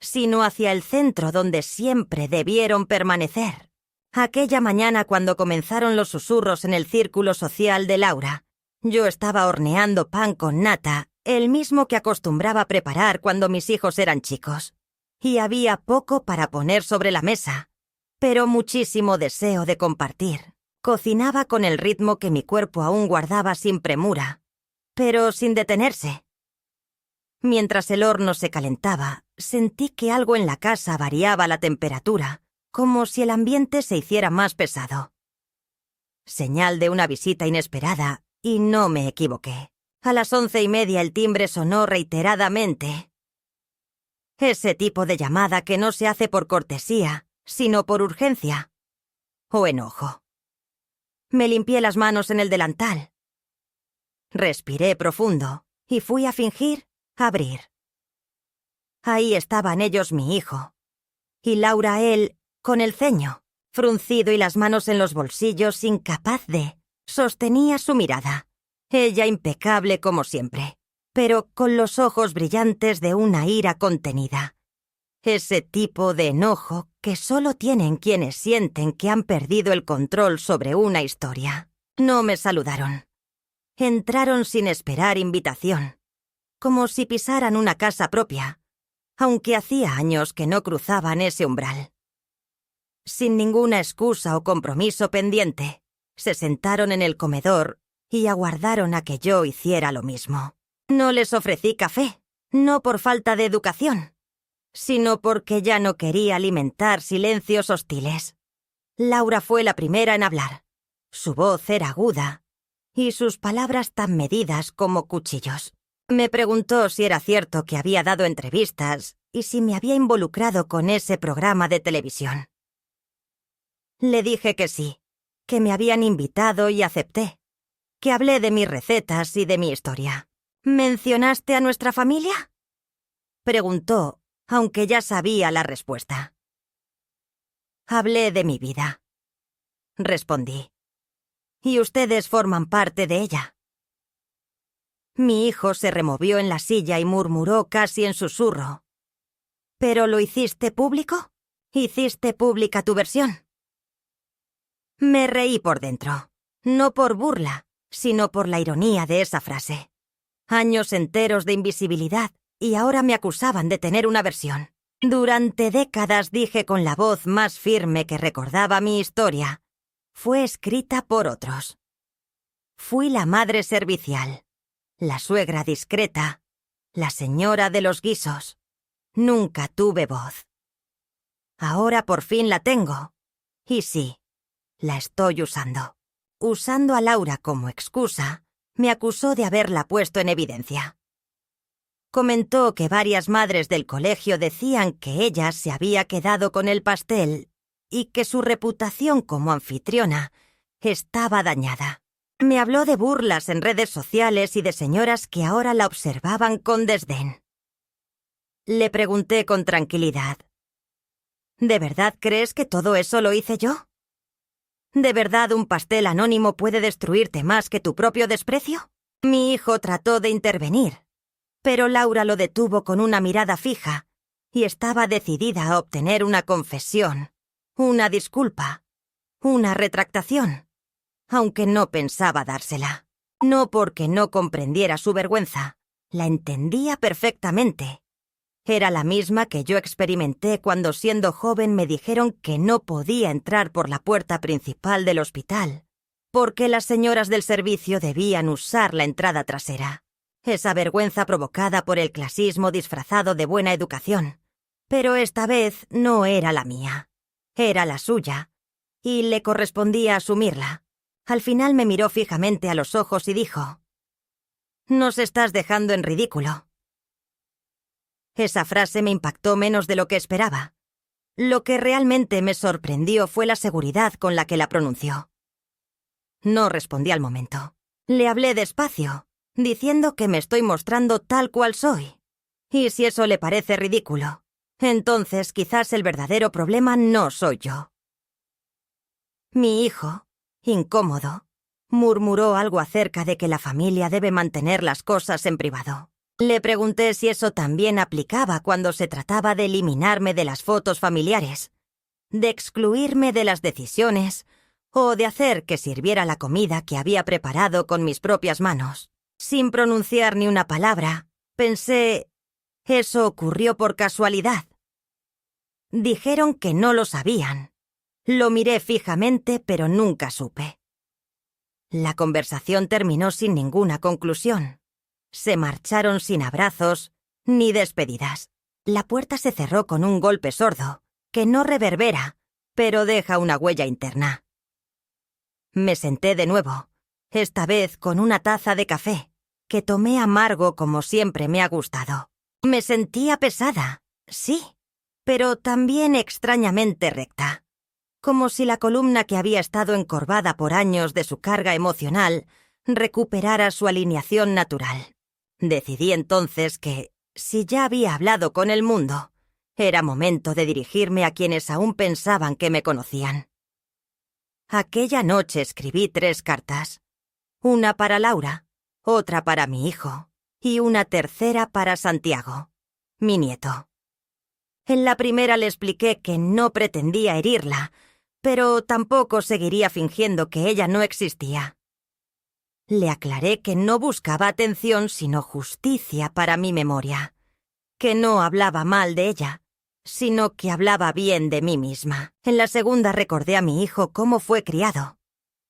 sino hacia el centro donde siempre debieron permanecer. Aquella mañana cuando comenzaron los susurros en el círculo social de Laura, yo estaba horneando pan con nata, el mismo que acostumbraba preparar cuando mis hijos eran chicos, y había poco para poner sobre la mesa, pero muchísimo deseo de compartir. Cocinaba con el ritmo que mi cuerpo aún guardaba sin premura, pero sin detenerse. Mientras el horno se calentaba, sentí que algo en la casa variaba la temperatura, como si el ambiente se hiciera más pesado. Señal de una visita inesperada, y no me equivoqué. A las 11:30 el timbre sonó reiteradamente. Ese tipo de llamada que no se hace por cortesía, sino por urgencia o enojo. Me limpié las manos en el delantal. Respiré profundo y fui a fingir abrir. Ahí estaban ellos, mi hijo, y Laura, él, con el ceño fruncido y las manos en los bolsillos, incapaz de... Sostenía su mirada, ella impecable como siempre, pero con los ojos brillantes de una ira contenida. Ese tipo de enojo que solo tienen quienes sienten que han perdido el control sobre una historia. No me saludaron. Entraron sin esperar invitación, como si pisaran una casa propia, aunque hacía años que no cruzaban ese umbral. Sin ninguna excusa o compromiso pendiente, se sentaron en el comedor y aguardaron a que yo hiciera lo mismo. No les ofrecí café, no por falta de educación, sino porque ya no quería alimentar silencios hostiles. Laura fue la primera en hablar. Su voz era aguda y sus palabras tan medidas como cuchillos. Me preguntó si era cierto que había dado entrevistas y si me había involucrado con ese programa de televisión. Le dije que sí, que me habían invitado y acepté, que hablé de mis recetas y de mi historia. ¿Mencionaste a nuestra familia?, preguntó, aunque ya sabía la respuesta. Hablé de mi vida, respondí, y ustedes forman parte de ella. Mi hijo se removió en la silla y murmuró casi en susurro. ¿Pero lo hiciste público? ¿Hiciste pública tu versión? Me reí por dentro, no por burla, sino por la ironía de esa frase. Años enteros de invisibilidad y ahora me acusaban de tener una versión. Durante décadas dije con la voz más firme que recordaba mi historia. Fue escrita por otros. Fui la madre servicial, la suegra discreta, la señora de los guisos. Nunca tuve voz. Ahora por fin la tengo. Y sí, la estoy usando. Usando a Laura como excusa, me acusó de haberla puesto en evidencia. Comentó que varias madres del colegio decían que ella se había quedado con el pastel y que su reputación como anfitriona estaba dañada. Me habló de burlas en redes sociales y de señoras que ahora la observaban con desdén. Le pregunté con tranquilidad: ¿de verdad crees que todo eso lo hice yo? ¿De verdad un pastel anónimo puede destruirte más que tu propio desprecio? Mi hijo trató de intervenir, pero Laura lo detuvo con una mirada fija y estaba decidida a obtener una confesión, una disculpa, una retractación, aunque no pensaba dársela. No porque no comprendiera su vergüenza, la entendía perfectamente. Era la misma que yo experimenté cuando siendo joven me dijeron que no podía entrar por la puerta principal del hospital, porque las señoras del servicio debían usar la entrada trasera. Esa vergüenza provocada por el clasismo disfrazado de buena educación. Pero esta vez no era la mía, era la suya, y le correspondía asumirla. Al final me miró fijamente a los ojos y dijo: «Nos estás dejando en ridículo». Esa frase me impactó menos de lo que esperaba. Lo que realmente me sorprendió fue la seguridad con la que la pronunció. No respondí al momento. Le hablé despacio, diciendo que me estoy mostrando tal cual soy. Y si eso le parece ridículo, entonces quizás el verdadero problema no soy yo. Mi hijo, incómodo, murmuró algo acerca de que la familia debe mantener las cosas en privado. Le pregunté si eso también aplicaba cuando se trataba de eliminarme de las fotos familiares, de excluirme de las decisiones o de hacer que sirviera la comida que había preparado con mis propias manos. Sin pronunciar ni una palabra, pensé: ¿eso ocurrió por casualidad? Dijeron que no lo sabían. Lo miré fijamente, pero nunca supe. La conversación terminó sin ninguna conclusión. Se marcharon sin abrazos ni despedidas. La puerta se cerró con un golpe sordo, que no reverbera, pero deja una huella interna. Me senté de nuevo, esta vez con una taza de café, que tomé amargo como siempre me ha gustado. Me sentía pesada, sí, pero también extrañamente recta, como si la columna que había estado encorvada por años de su carga emocional recuperara su alineación natural. Decidí entonces que, si ya había hablado con el mundo, era momento de dirigirme a quienes aún pensaban que me conocían. Aquella noche escribí 3 cartas, una para Laura, otra para mi hijo y una tercera para Santiago, mi nieto. En la primera le expliqué que no pretendía herirla, pero tampoco seguiría fingiendo que ella no existía. Le aclaré que no buscaba atención sino justicia para mi memoria, que no hablaba mal de ella, sino que hablaba bien de mí misma. En la segunda recordé a mi hijo cómo fue criado.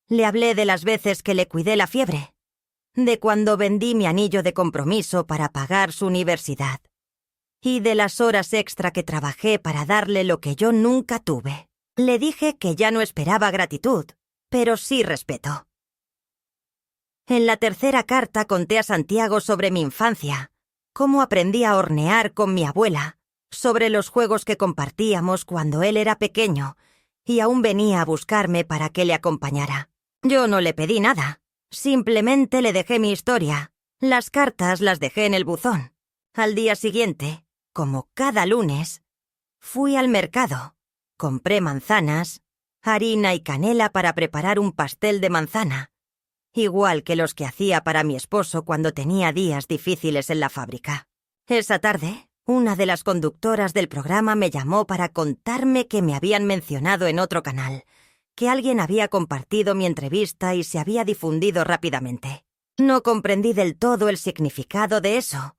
Le hablé de las veces que le cuidé la fiebre, de cuando vendí mi anillo de compromiso para pagar su universidad, y de las horas extra que trabajé para darle lo que yo nunca tuve. Le dije que ya no esperaba gratitud, pero sí respeto. En la tercera carta conté a Santiago sobre mi infancia, cómo aprendí a hornear con mi abuela, sobre los juegos que compartíamos cuando él era pequeño y aún venía a buscarme para que le acompañara. Yo no le pedí nada, simplemente le dejé mi historia. Las cartas las dejé en el buzón. Al día siguiente, como cada lunes, fui al mercado, compré manzanas, harina y canela para preparar un pastel de manzana, igual que los que hacía para mi esposo cuando tenía días difíciles en la fábrica. Esa tarde, una de las conductoras del programa me llamó para contarme que me habían mencionado en otro canal, que alguien había compartido mi entrevista y se había difundido rápidamente. No comprendí del todo el significado de eso,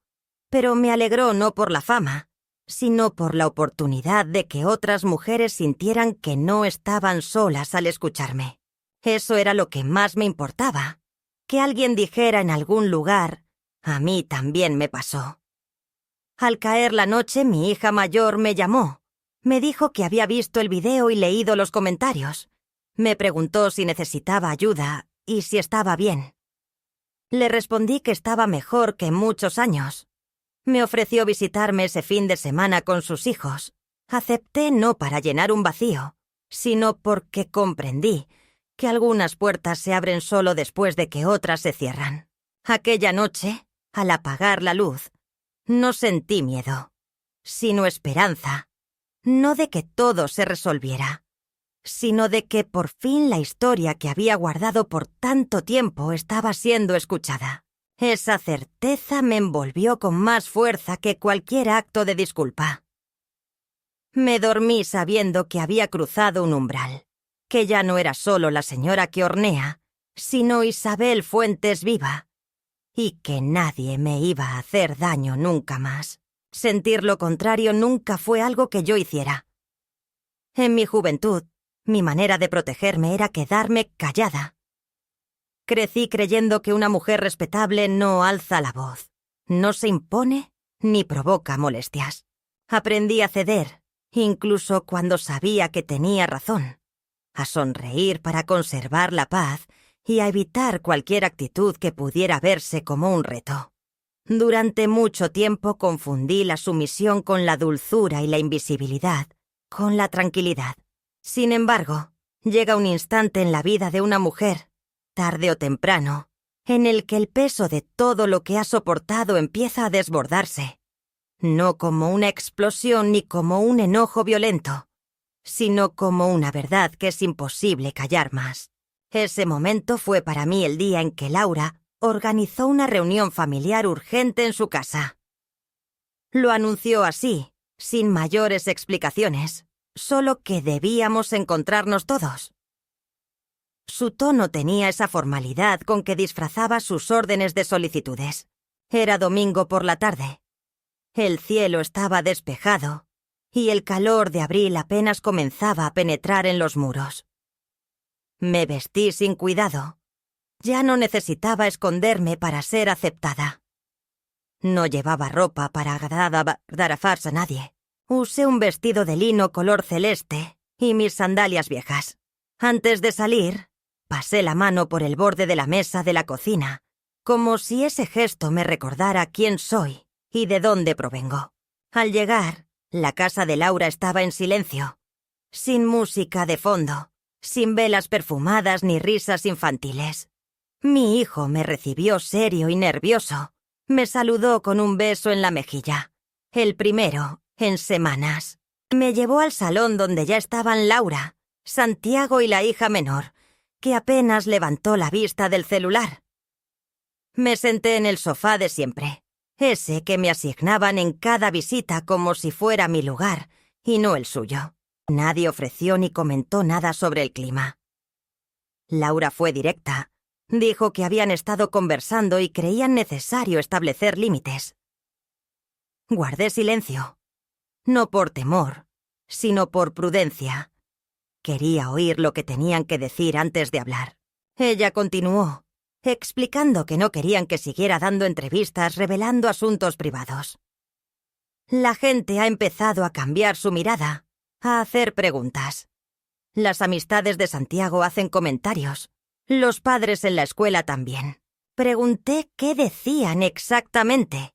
pero me alegró no por la fama, sino por la oportunidad de que otras mujeres sintieran que no estaban solas al escucharme. Eso era lo que más me importaba, que alguien dijera en algún lugar, a mí también me pasó. Al caer la noche, mi hija mayor me llamó. Me dijo que había visto el video y leído los comentarios. Me preguntó si necesitaba ayuda y si estaba bien. Le respondí que estaba mejor que en muchos años. Me ofreció visitarme ese fin de semana con sus hijos. Acepté no para llenar un vacío, sino porque comprendí que algunas puertas se abren solo después de que otras se cierran. Aquella noche, al apagar la luz, no sentí miedo, sino esperanza, no de que todo se resolviera, sino de que por fin la historia que había guardado por tanto tiempo estaba siendo escuchada. Esa certeza me envolvió con más fuerza que cualquier acto de disculpa. Me dormí sabiendo que había cruzado un umbral, que ya no era solo la señora que hornea, sino Isabel Fuentes viva, y que nadie me iba a hacer daño nunca más. Sentir lo contrario nunca fue algo que yo hiciera. En mi juventud, mi manera de protegerme era quedarme callada. Crecí creyendo que una mujer respetable no alza la voz, no se impone ni provoca molestias. Aprendí a ceder, incluso cuando sabía que tenía razón, a sonreír para conservar la paz y a evitar cualquier actitud que pudiera verse como un reto. Durante mucho tiempo confundí la sumisión con la dulzura y la invisibilidad con la tranquilidad. Sin embargo, llega un instante en la vida de una mujer, tarde o temprano, en el que el peso de todo lo que ha soportado empieza a desbordarse, no como una explosión ni como un enojo violento, sino como una verdad que es imposible callar más. Ese momento fue para mí el día en que Laura organizó una reunión familiar urgente en su casa. Lo anunció así, sin mayores explicaciones, solo que debíamos encontrarnos todos. Su tono tenía esa formalidad con que disfrazaba sus órdenes de solicitudes. Era domingo por la tarde. El cielo estaba despejado y el calor de abril apenas comenzaba a penetrar en los muros. Me vestí sin cuidado. Ya no necesitaba esconderme para ser aceptada. No llevaba ropa para agradar a farsa a nadie. Usé un vestido de lino color celeste y mis sandalias viejas. Antes de salir, pasé la mano por el borde de la mesa de la cocina, como si ese gesto me recordara quién soy y de dónde provengo. Al llegar, la casa de Laura estaba en silencio, sin música de fondo, sin velas perfumadas ni risas infantiles. Mi hijo me recibió serio y nervioso. Me saludó con un beso en la mejilla, el primero en semanas. Me llevó al salón donde ya estaban Laura, Santiago y la hija menor, que apenas levantó la vista del celular. Me senté en el sofá de siempre, ese que me asignaban en cada visita como si fuera mi lugar y no el suyo. Nadie ofreció ni comentó nada sobre el clima. Laura fue directa. Dijo que habían estado conversando y creían necesario establecer límites. Guardé silencio, no por temor, sino por prudencia. Quería oír lo que tenían que decir antes de hablar. Ella continuó, explicando que no querían que siguiera dando entrevistas revelando asuntos privados. La gente ha empezado a cambiar su mirada, a hacer preguntas. Las amistades de Santiago hacen comentarios. Los padres en la escuela también. Pregunté qué decían exactamente.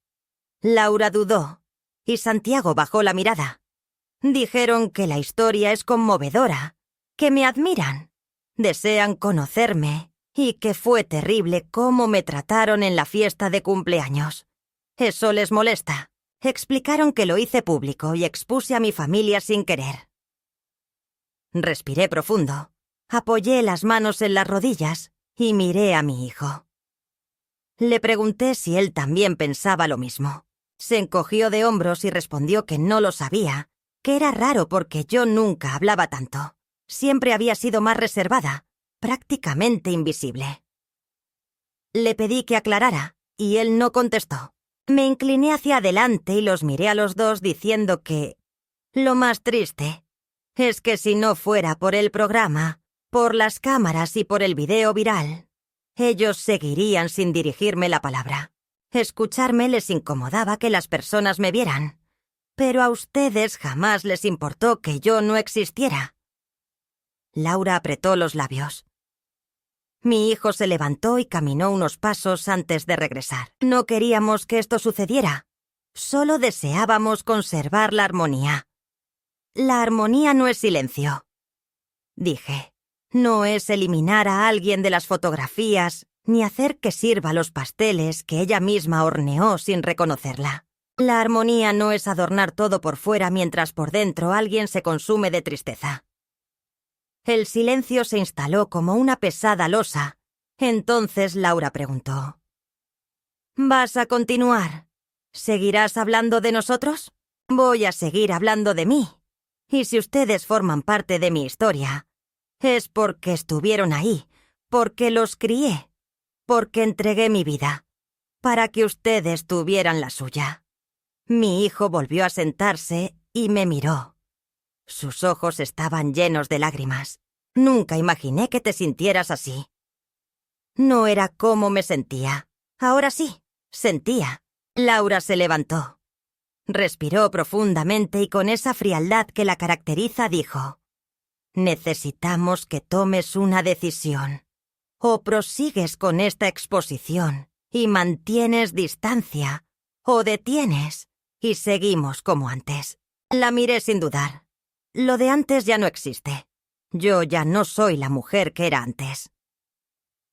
Laura dudó, y Santiago bajó la mirada. Dijeron que la historia es conmovedora, que me admiran, desean conocerme, y que fue terrible cómo me trataron en la fiesta de cumpleaños. Eso les molesta. Explicaron que lo hice público y expuse a mi familia sin querer. Respiré profundo. Apoyé las manos en las rodillas y miré a mi hijo. Le pregunté si él también pensaba lo mismo. Se encogió de hombros y respondió que no lo sabía, que era raro porque yo nunca hablaba tanto. Siempre había sido más reservada, prácticamente invisible. Le pedí que aclarara, y él no contestó. Me incliné hacia adelante y los miré a los dos diciendo que lo más triste es que si no fuera por el programa, por las cámaras y por el video viral, ellos seguirían sin dirigirme la palabra. Escucharme les incomodaba que las personas me vieran, pero a ustedes jamás les importó que yo no existiera. Laura apretó los labios. Mi hijo se levantó y caminó unos pasos antes de regresar. No queríamos que esto sucediera. Solo deseábamos conservar la armonía. La armonía no es silencio, dije. No es eliminar a alguien de las fotografías, ni hacer que sirva los pasteles que ella misma horneó sin reconocerla. La armonía no es adornar todo por fuera mientras por dentro alguien se consume de tristeza. El silencio se instaló como una pesada losa. Entonces Laura preguntó: ¿Vas a continuar? ¿Seguirás hablando de nosotros? Voy a seguir hablando de mí. Y si ustedes forman parte de mi historia, es porque estuvieron ahí, porque los crié, porque entregué mi vida, para que ustedes tuvieran la suya. Mi hijo volvió a sentarse y me miró. Sus ojos estaban llenos de lágrimas. Nunca imaginé que te sintieras así. No era cómo me sentía. Ahora sí, sentía. Laura se levantó. Respiró profundamente y con esa frialdad que la caracteriza dijo: necesitamos que tomes una decisión. O prosigues con esta exposición y mantienes distancia, o detienes y seguimos como antes. La miré sin dudar. Lo de antes ya no existe. Yo ya no soy la mujer que era antes.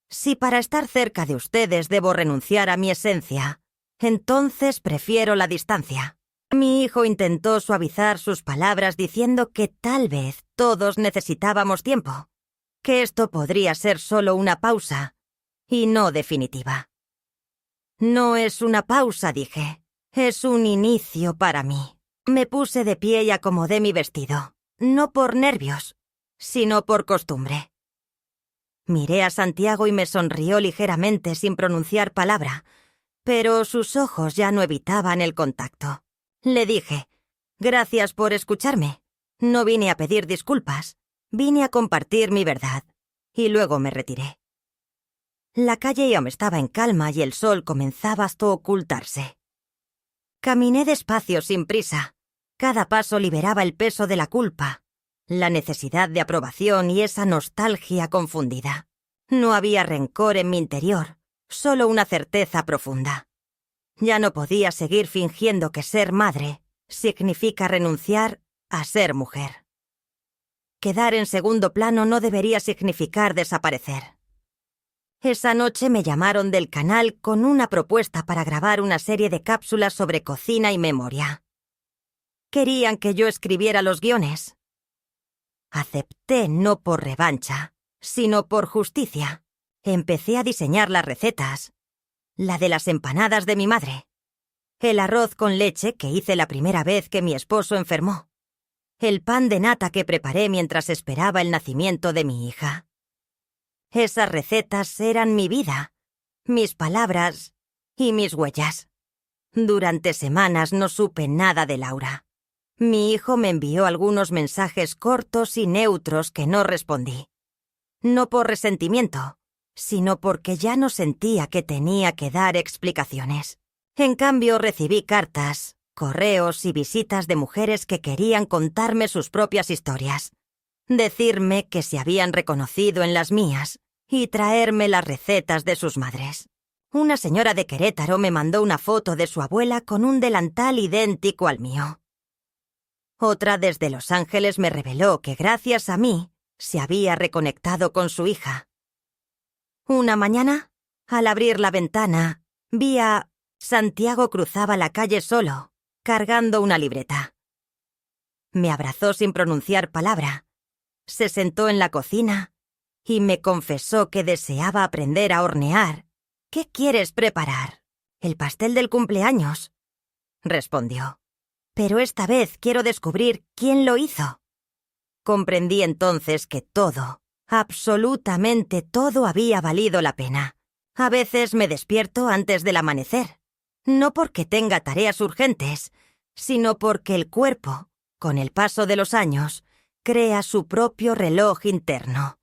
Si para estar cerca de ustedes debo renunciar a mi esencia, entonces prefiero la distancia. Mi hijo intentó suavizar sus palabras diciendo que tal vez todos necesitábamos tiempo, que esto podría ser solo una pausa, y no definitiva. No es una pausa, dije. Es un inicio para mí. Me puse de pie y acomodé mi vestido, no por nervios, sino por costumbre. Miré a Santiago y me sonrió ligeramente sin pronunciar palabra, pero sus ojos ya no evitaban el contacto. Le dije: gracias por escucharme. No vine a pedir disculpas, vine a compartir mi verdad, y luego me retiré. La calle aún estaba en calma y el sol comenzaba a ocultarse. Caminé despacio, sin prisa. Cada paso liberaba el peso de la culpa, la necesidad de aprobación y esa nostalgia confundida. No había rencor en mi interior, solo una certeza profunda. Ya no podía seguir fingiendo que ser madre significa renunciar a ser mujer. Quedar en segundo plano no debería significar desaparecer. Esa noche me llamaron del canal con una propuesta para grabar una serie de cápsulas sobre cocina y memoria. Querían que yo escribiera los guiones. Acepté no por revancha, sino por justicia. Empecé a diseñar las recetas. La de las empanadas de mi madre. El arroz con leche que hice la primera vez que mi esposo enfermó. El pan de nata que preparé mientras esperaba el nacimiento de mi hija. Esas recetas eran mi vida, mis palabras y mis huellas. Durante semanas no supe nada de Laura. Mi hijo me envió algunos mensajes cortos y neutros que no respondí. No por resentimiento, sino porque ya no sentía que tenía que dar explicaciones. En cambio, recibí cartas, correos y visitas de mujeres que querían contarme sus propias historias, decirme que se habían reconocido en las mías y traerme las recetas de sus madres. Una señora de Querétaro me mandó una foto de su abuela con un delantal idéntico al mío. Otra desde Los Ángeles me reveló que gracias a mí se había reconectado con su hija. Una mañana, al abrir la ventana, vi a Santiago cruzaba la calle solo, cargando una libreta. Me abrazó sin pronunciar palabra. Se sentó en la cocina y me confesó que deseaba aprender a hornear. ¿Qué quieres preparar? El pastel del cumpleaños, respondió. Pero esta vez quiero descubrir quién lo hizo. Comprendí entonces que todo, absolutamente todo había valido la pena. A veces me despierto antes del amanecer, no porque tenga tareas urgentes, sino porque el cuerpo, con el paso de los años, crea su propio reloj interno.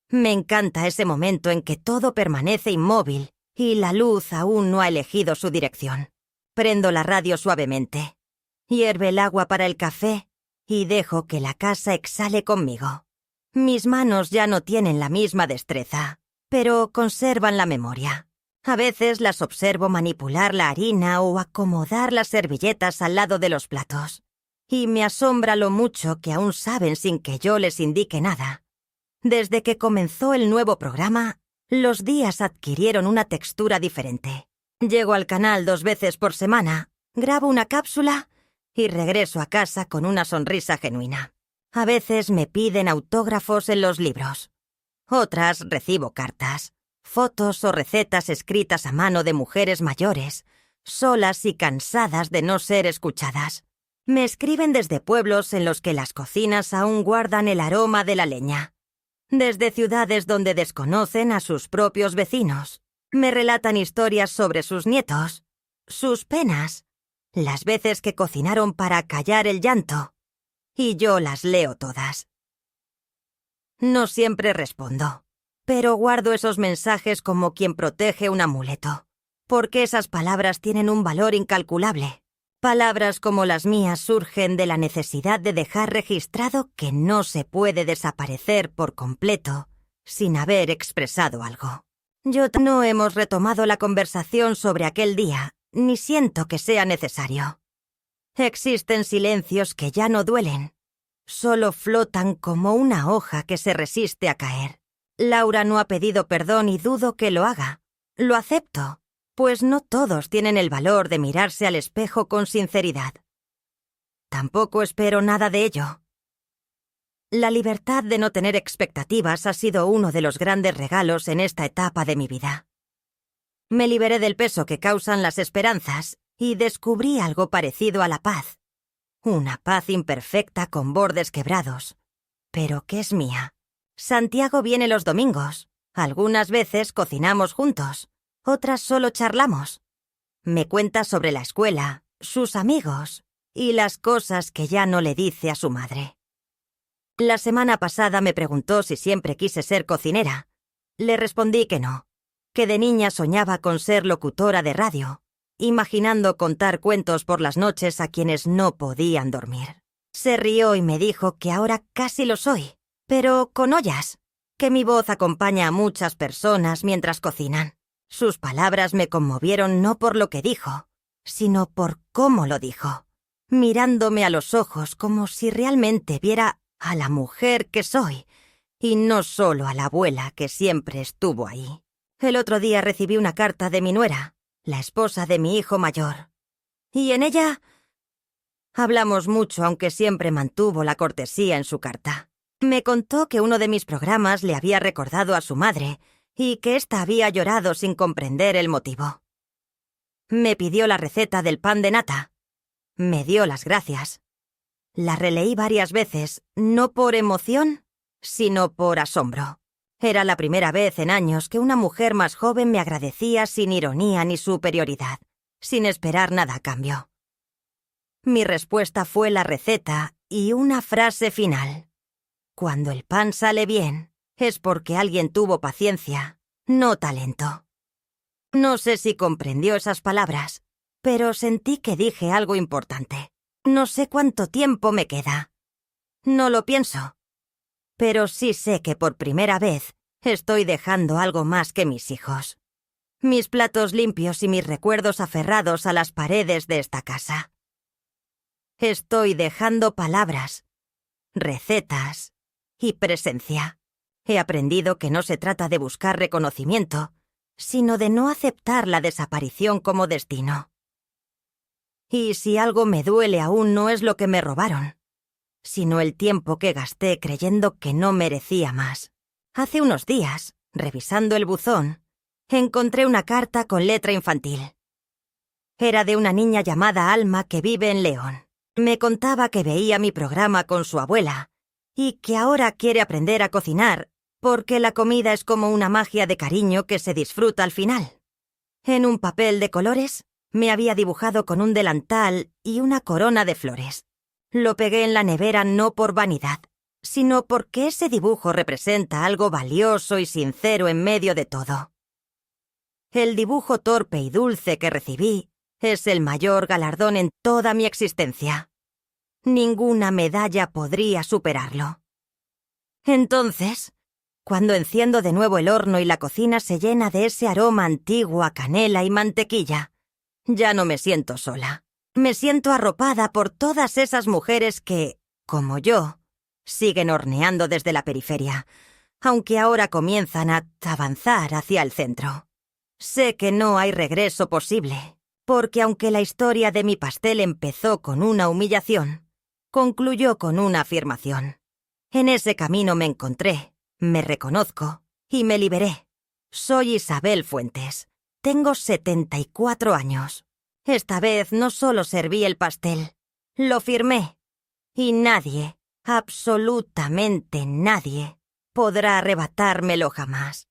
Me encanta ese momento en que todo permanece inmóvil y la luz aún no ha elegido su dirección. Prendo la radio suavemente, hierve el agua para el café y dejo que la casa exhale conmigo. Mis manos ya no tienen la misma destreza, pero conservan la memoria. A veces las observo manipular la harina o acomodar las servilletas al lado de los platos, y me asombra lo mucho que aún saben sin que yo les indique nada. Desde que comenzó el nuevo programa, los días adquirieron una textura diferente. Llego al canal 2 veces por semana, grabo una cápsula y regreso a casa con una sonrisa genuina. A veces me piden autógrafos en los libros. Otras recibo cartas, fotos o recetas escritas a mano de mujeres mayores, solas y cansadas de no ser escuchadas. Me escriben desde pueblos en los que las cocinas aún guardan el aroma de la leña. Desde ciudades donde desconocen a sus propios vecinos. Me relatan historias sobre sus nietos, sus penas, las veces que cocinaron para callar el llanto. Y yo las leo todas. No siempre respondo, pero guardo esos mensajes como quien protege un amuleto, porque esas palabras tienen un valor incalculable. Palabras como las mías surgen de la necesidad de dejar registrado que no se puede desaparecer por completo sin haber expresado algo. No hemos retomado la conversación sobre aquel día, ni siento que sea necesario. Existen silencios que ya no duelen, solo flotan como una hoja que se resiste a caer. Laura no ha pedido perdón y dudo que lo haga. Lo acepto, pues no todos tienen el valor de mirarse al espejo con sinceridad. Tampoco espero nada de ello. La libertad de no tener expectativas ha sido uno de los grandes regalos en esta etapa de mi vida. Me liberé del peso que causan las esperanzas y descubrí algo parecido a la paz. Una paz imperfecta con bordes quebrados, pero que es mía. Santiago viene los domingos. Algunas veces cocinamos juntos, otras solo charlamos. Me cuenta sobre la escuela, sus amigos y las cosas que ya no le dice a su madre. La semana pasada me preguntó si siempre quise ser cocinera. Le respondí que no, que de niña soñaba con ser locutora de radio, imaginando contar cuentos por las noches a quienes no podían dormir. Se rió y me dijo que ahora casi lo soy, pero con ollas, que mi voz acompaña a muchas personas mientras cocinan. Sus palabras me conmovieron no por lo que dijo, sino por cómo lo dijo, mirándome a los ojos como si realmente viera a la mujer que soy, y no solo a la abuela que siempre estuvo ahí. El otro día recibí una carta de mi nuera, la esposa de mi hijo mayor, y en ella hablamos mucho, aunque siempre mantuvo la cortesía en su carta. Me contó que uno de mis programas le había recordado a su madre y que ésta había llorado sin comprender el motivo. Me pidió la receta del pan de nata. Me dio las gracias. La releí varias veces, no por emoción, sino por asombro. Era la primera vez en años que una mujer más joven me agradecía sin ironía ni superioridad, sin esperar nada a cambio. Mi respuesta fue la receta y una frase final. Cuando el pan sale bien, es porque alguien tuvo paciencia, no talento. No sé si comprendió esas palabras, pero sentí que dije algo importante. No sé cuánto tiempo me queda. No lo pienso. Pero sí sé que por primera vez estoy dejando algo más que mis hijos. Mis platos limpios y mis recuerdos aferrados a las paredes de esta casa. Estoy dejando palabras, recetas y presencia. He aprendido que no se trata de buscar reconocimiento, sino de no aceptar la desaparición como destino. Y si algo me duele aún no es lo que me robaron, sino el tiempo que gasté creyendo que no merecía más. Hace unos días, revisando el buzón, encontré una carta con letra infantil. Era de una niña llamada Alma que vive en León. Me contaba que veía mi programa con su abuela y que ahora quiere aprender a cocinar, porque la comida es como una magia de cariño que se disfruta al final. En un papel de colores me había dibujado con un delantal y una corona de flores. Lo pegué en la nevera no por vanidad, sino porque ese dibujo representa algo valioso y sincero en medio de todo. El dibujo torpe y dulce que recibí es el mayor galardón en toda mi existencia. Ninguna medalla podría superarlo. Entonces, cuando enciendo de nuevo el horno y la cocina se llena de ese aroma antiguo a canela y mantequilla, ya no me siento sola. Me siento arropada por todas esas mujeres que, como yo, siguen horneando desde la periferia, aunque ahora comienzan a avanzar hacia el centro. Sé que no hay regreso posible, porque aunque la historia de mi pastel empezó con una humillación, concluyó con una afirmación. En ese camino me encontré, me reconozco y me liberé. Soy Isabel Fuentes. Tengo 74 años. Esta vez no solo serví el pastel, lo firmé. Y nadie, absolutamente nadie, podrá arrebatármelo jamás.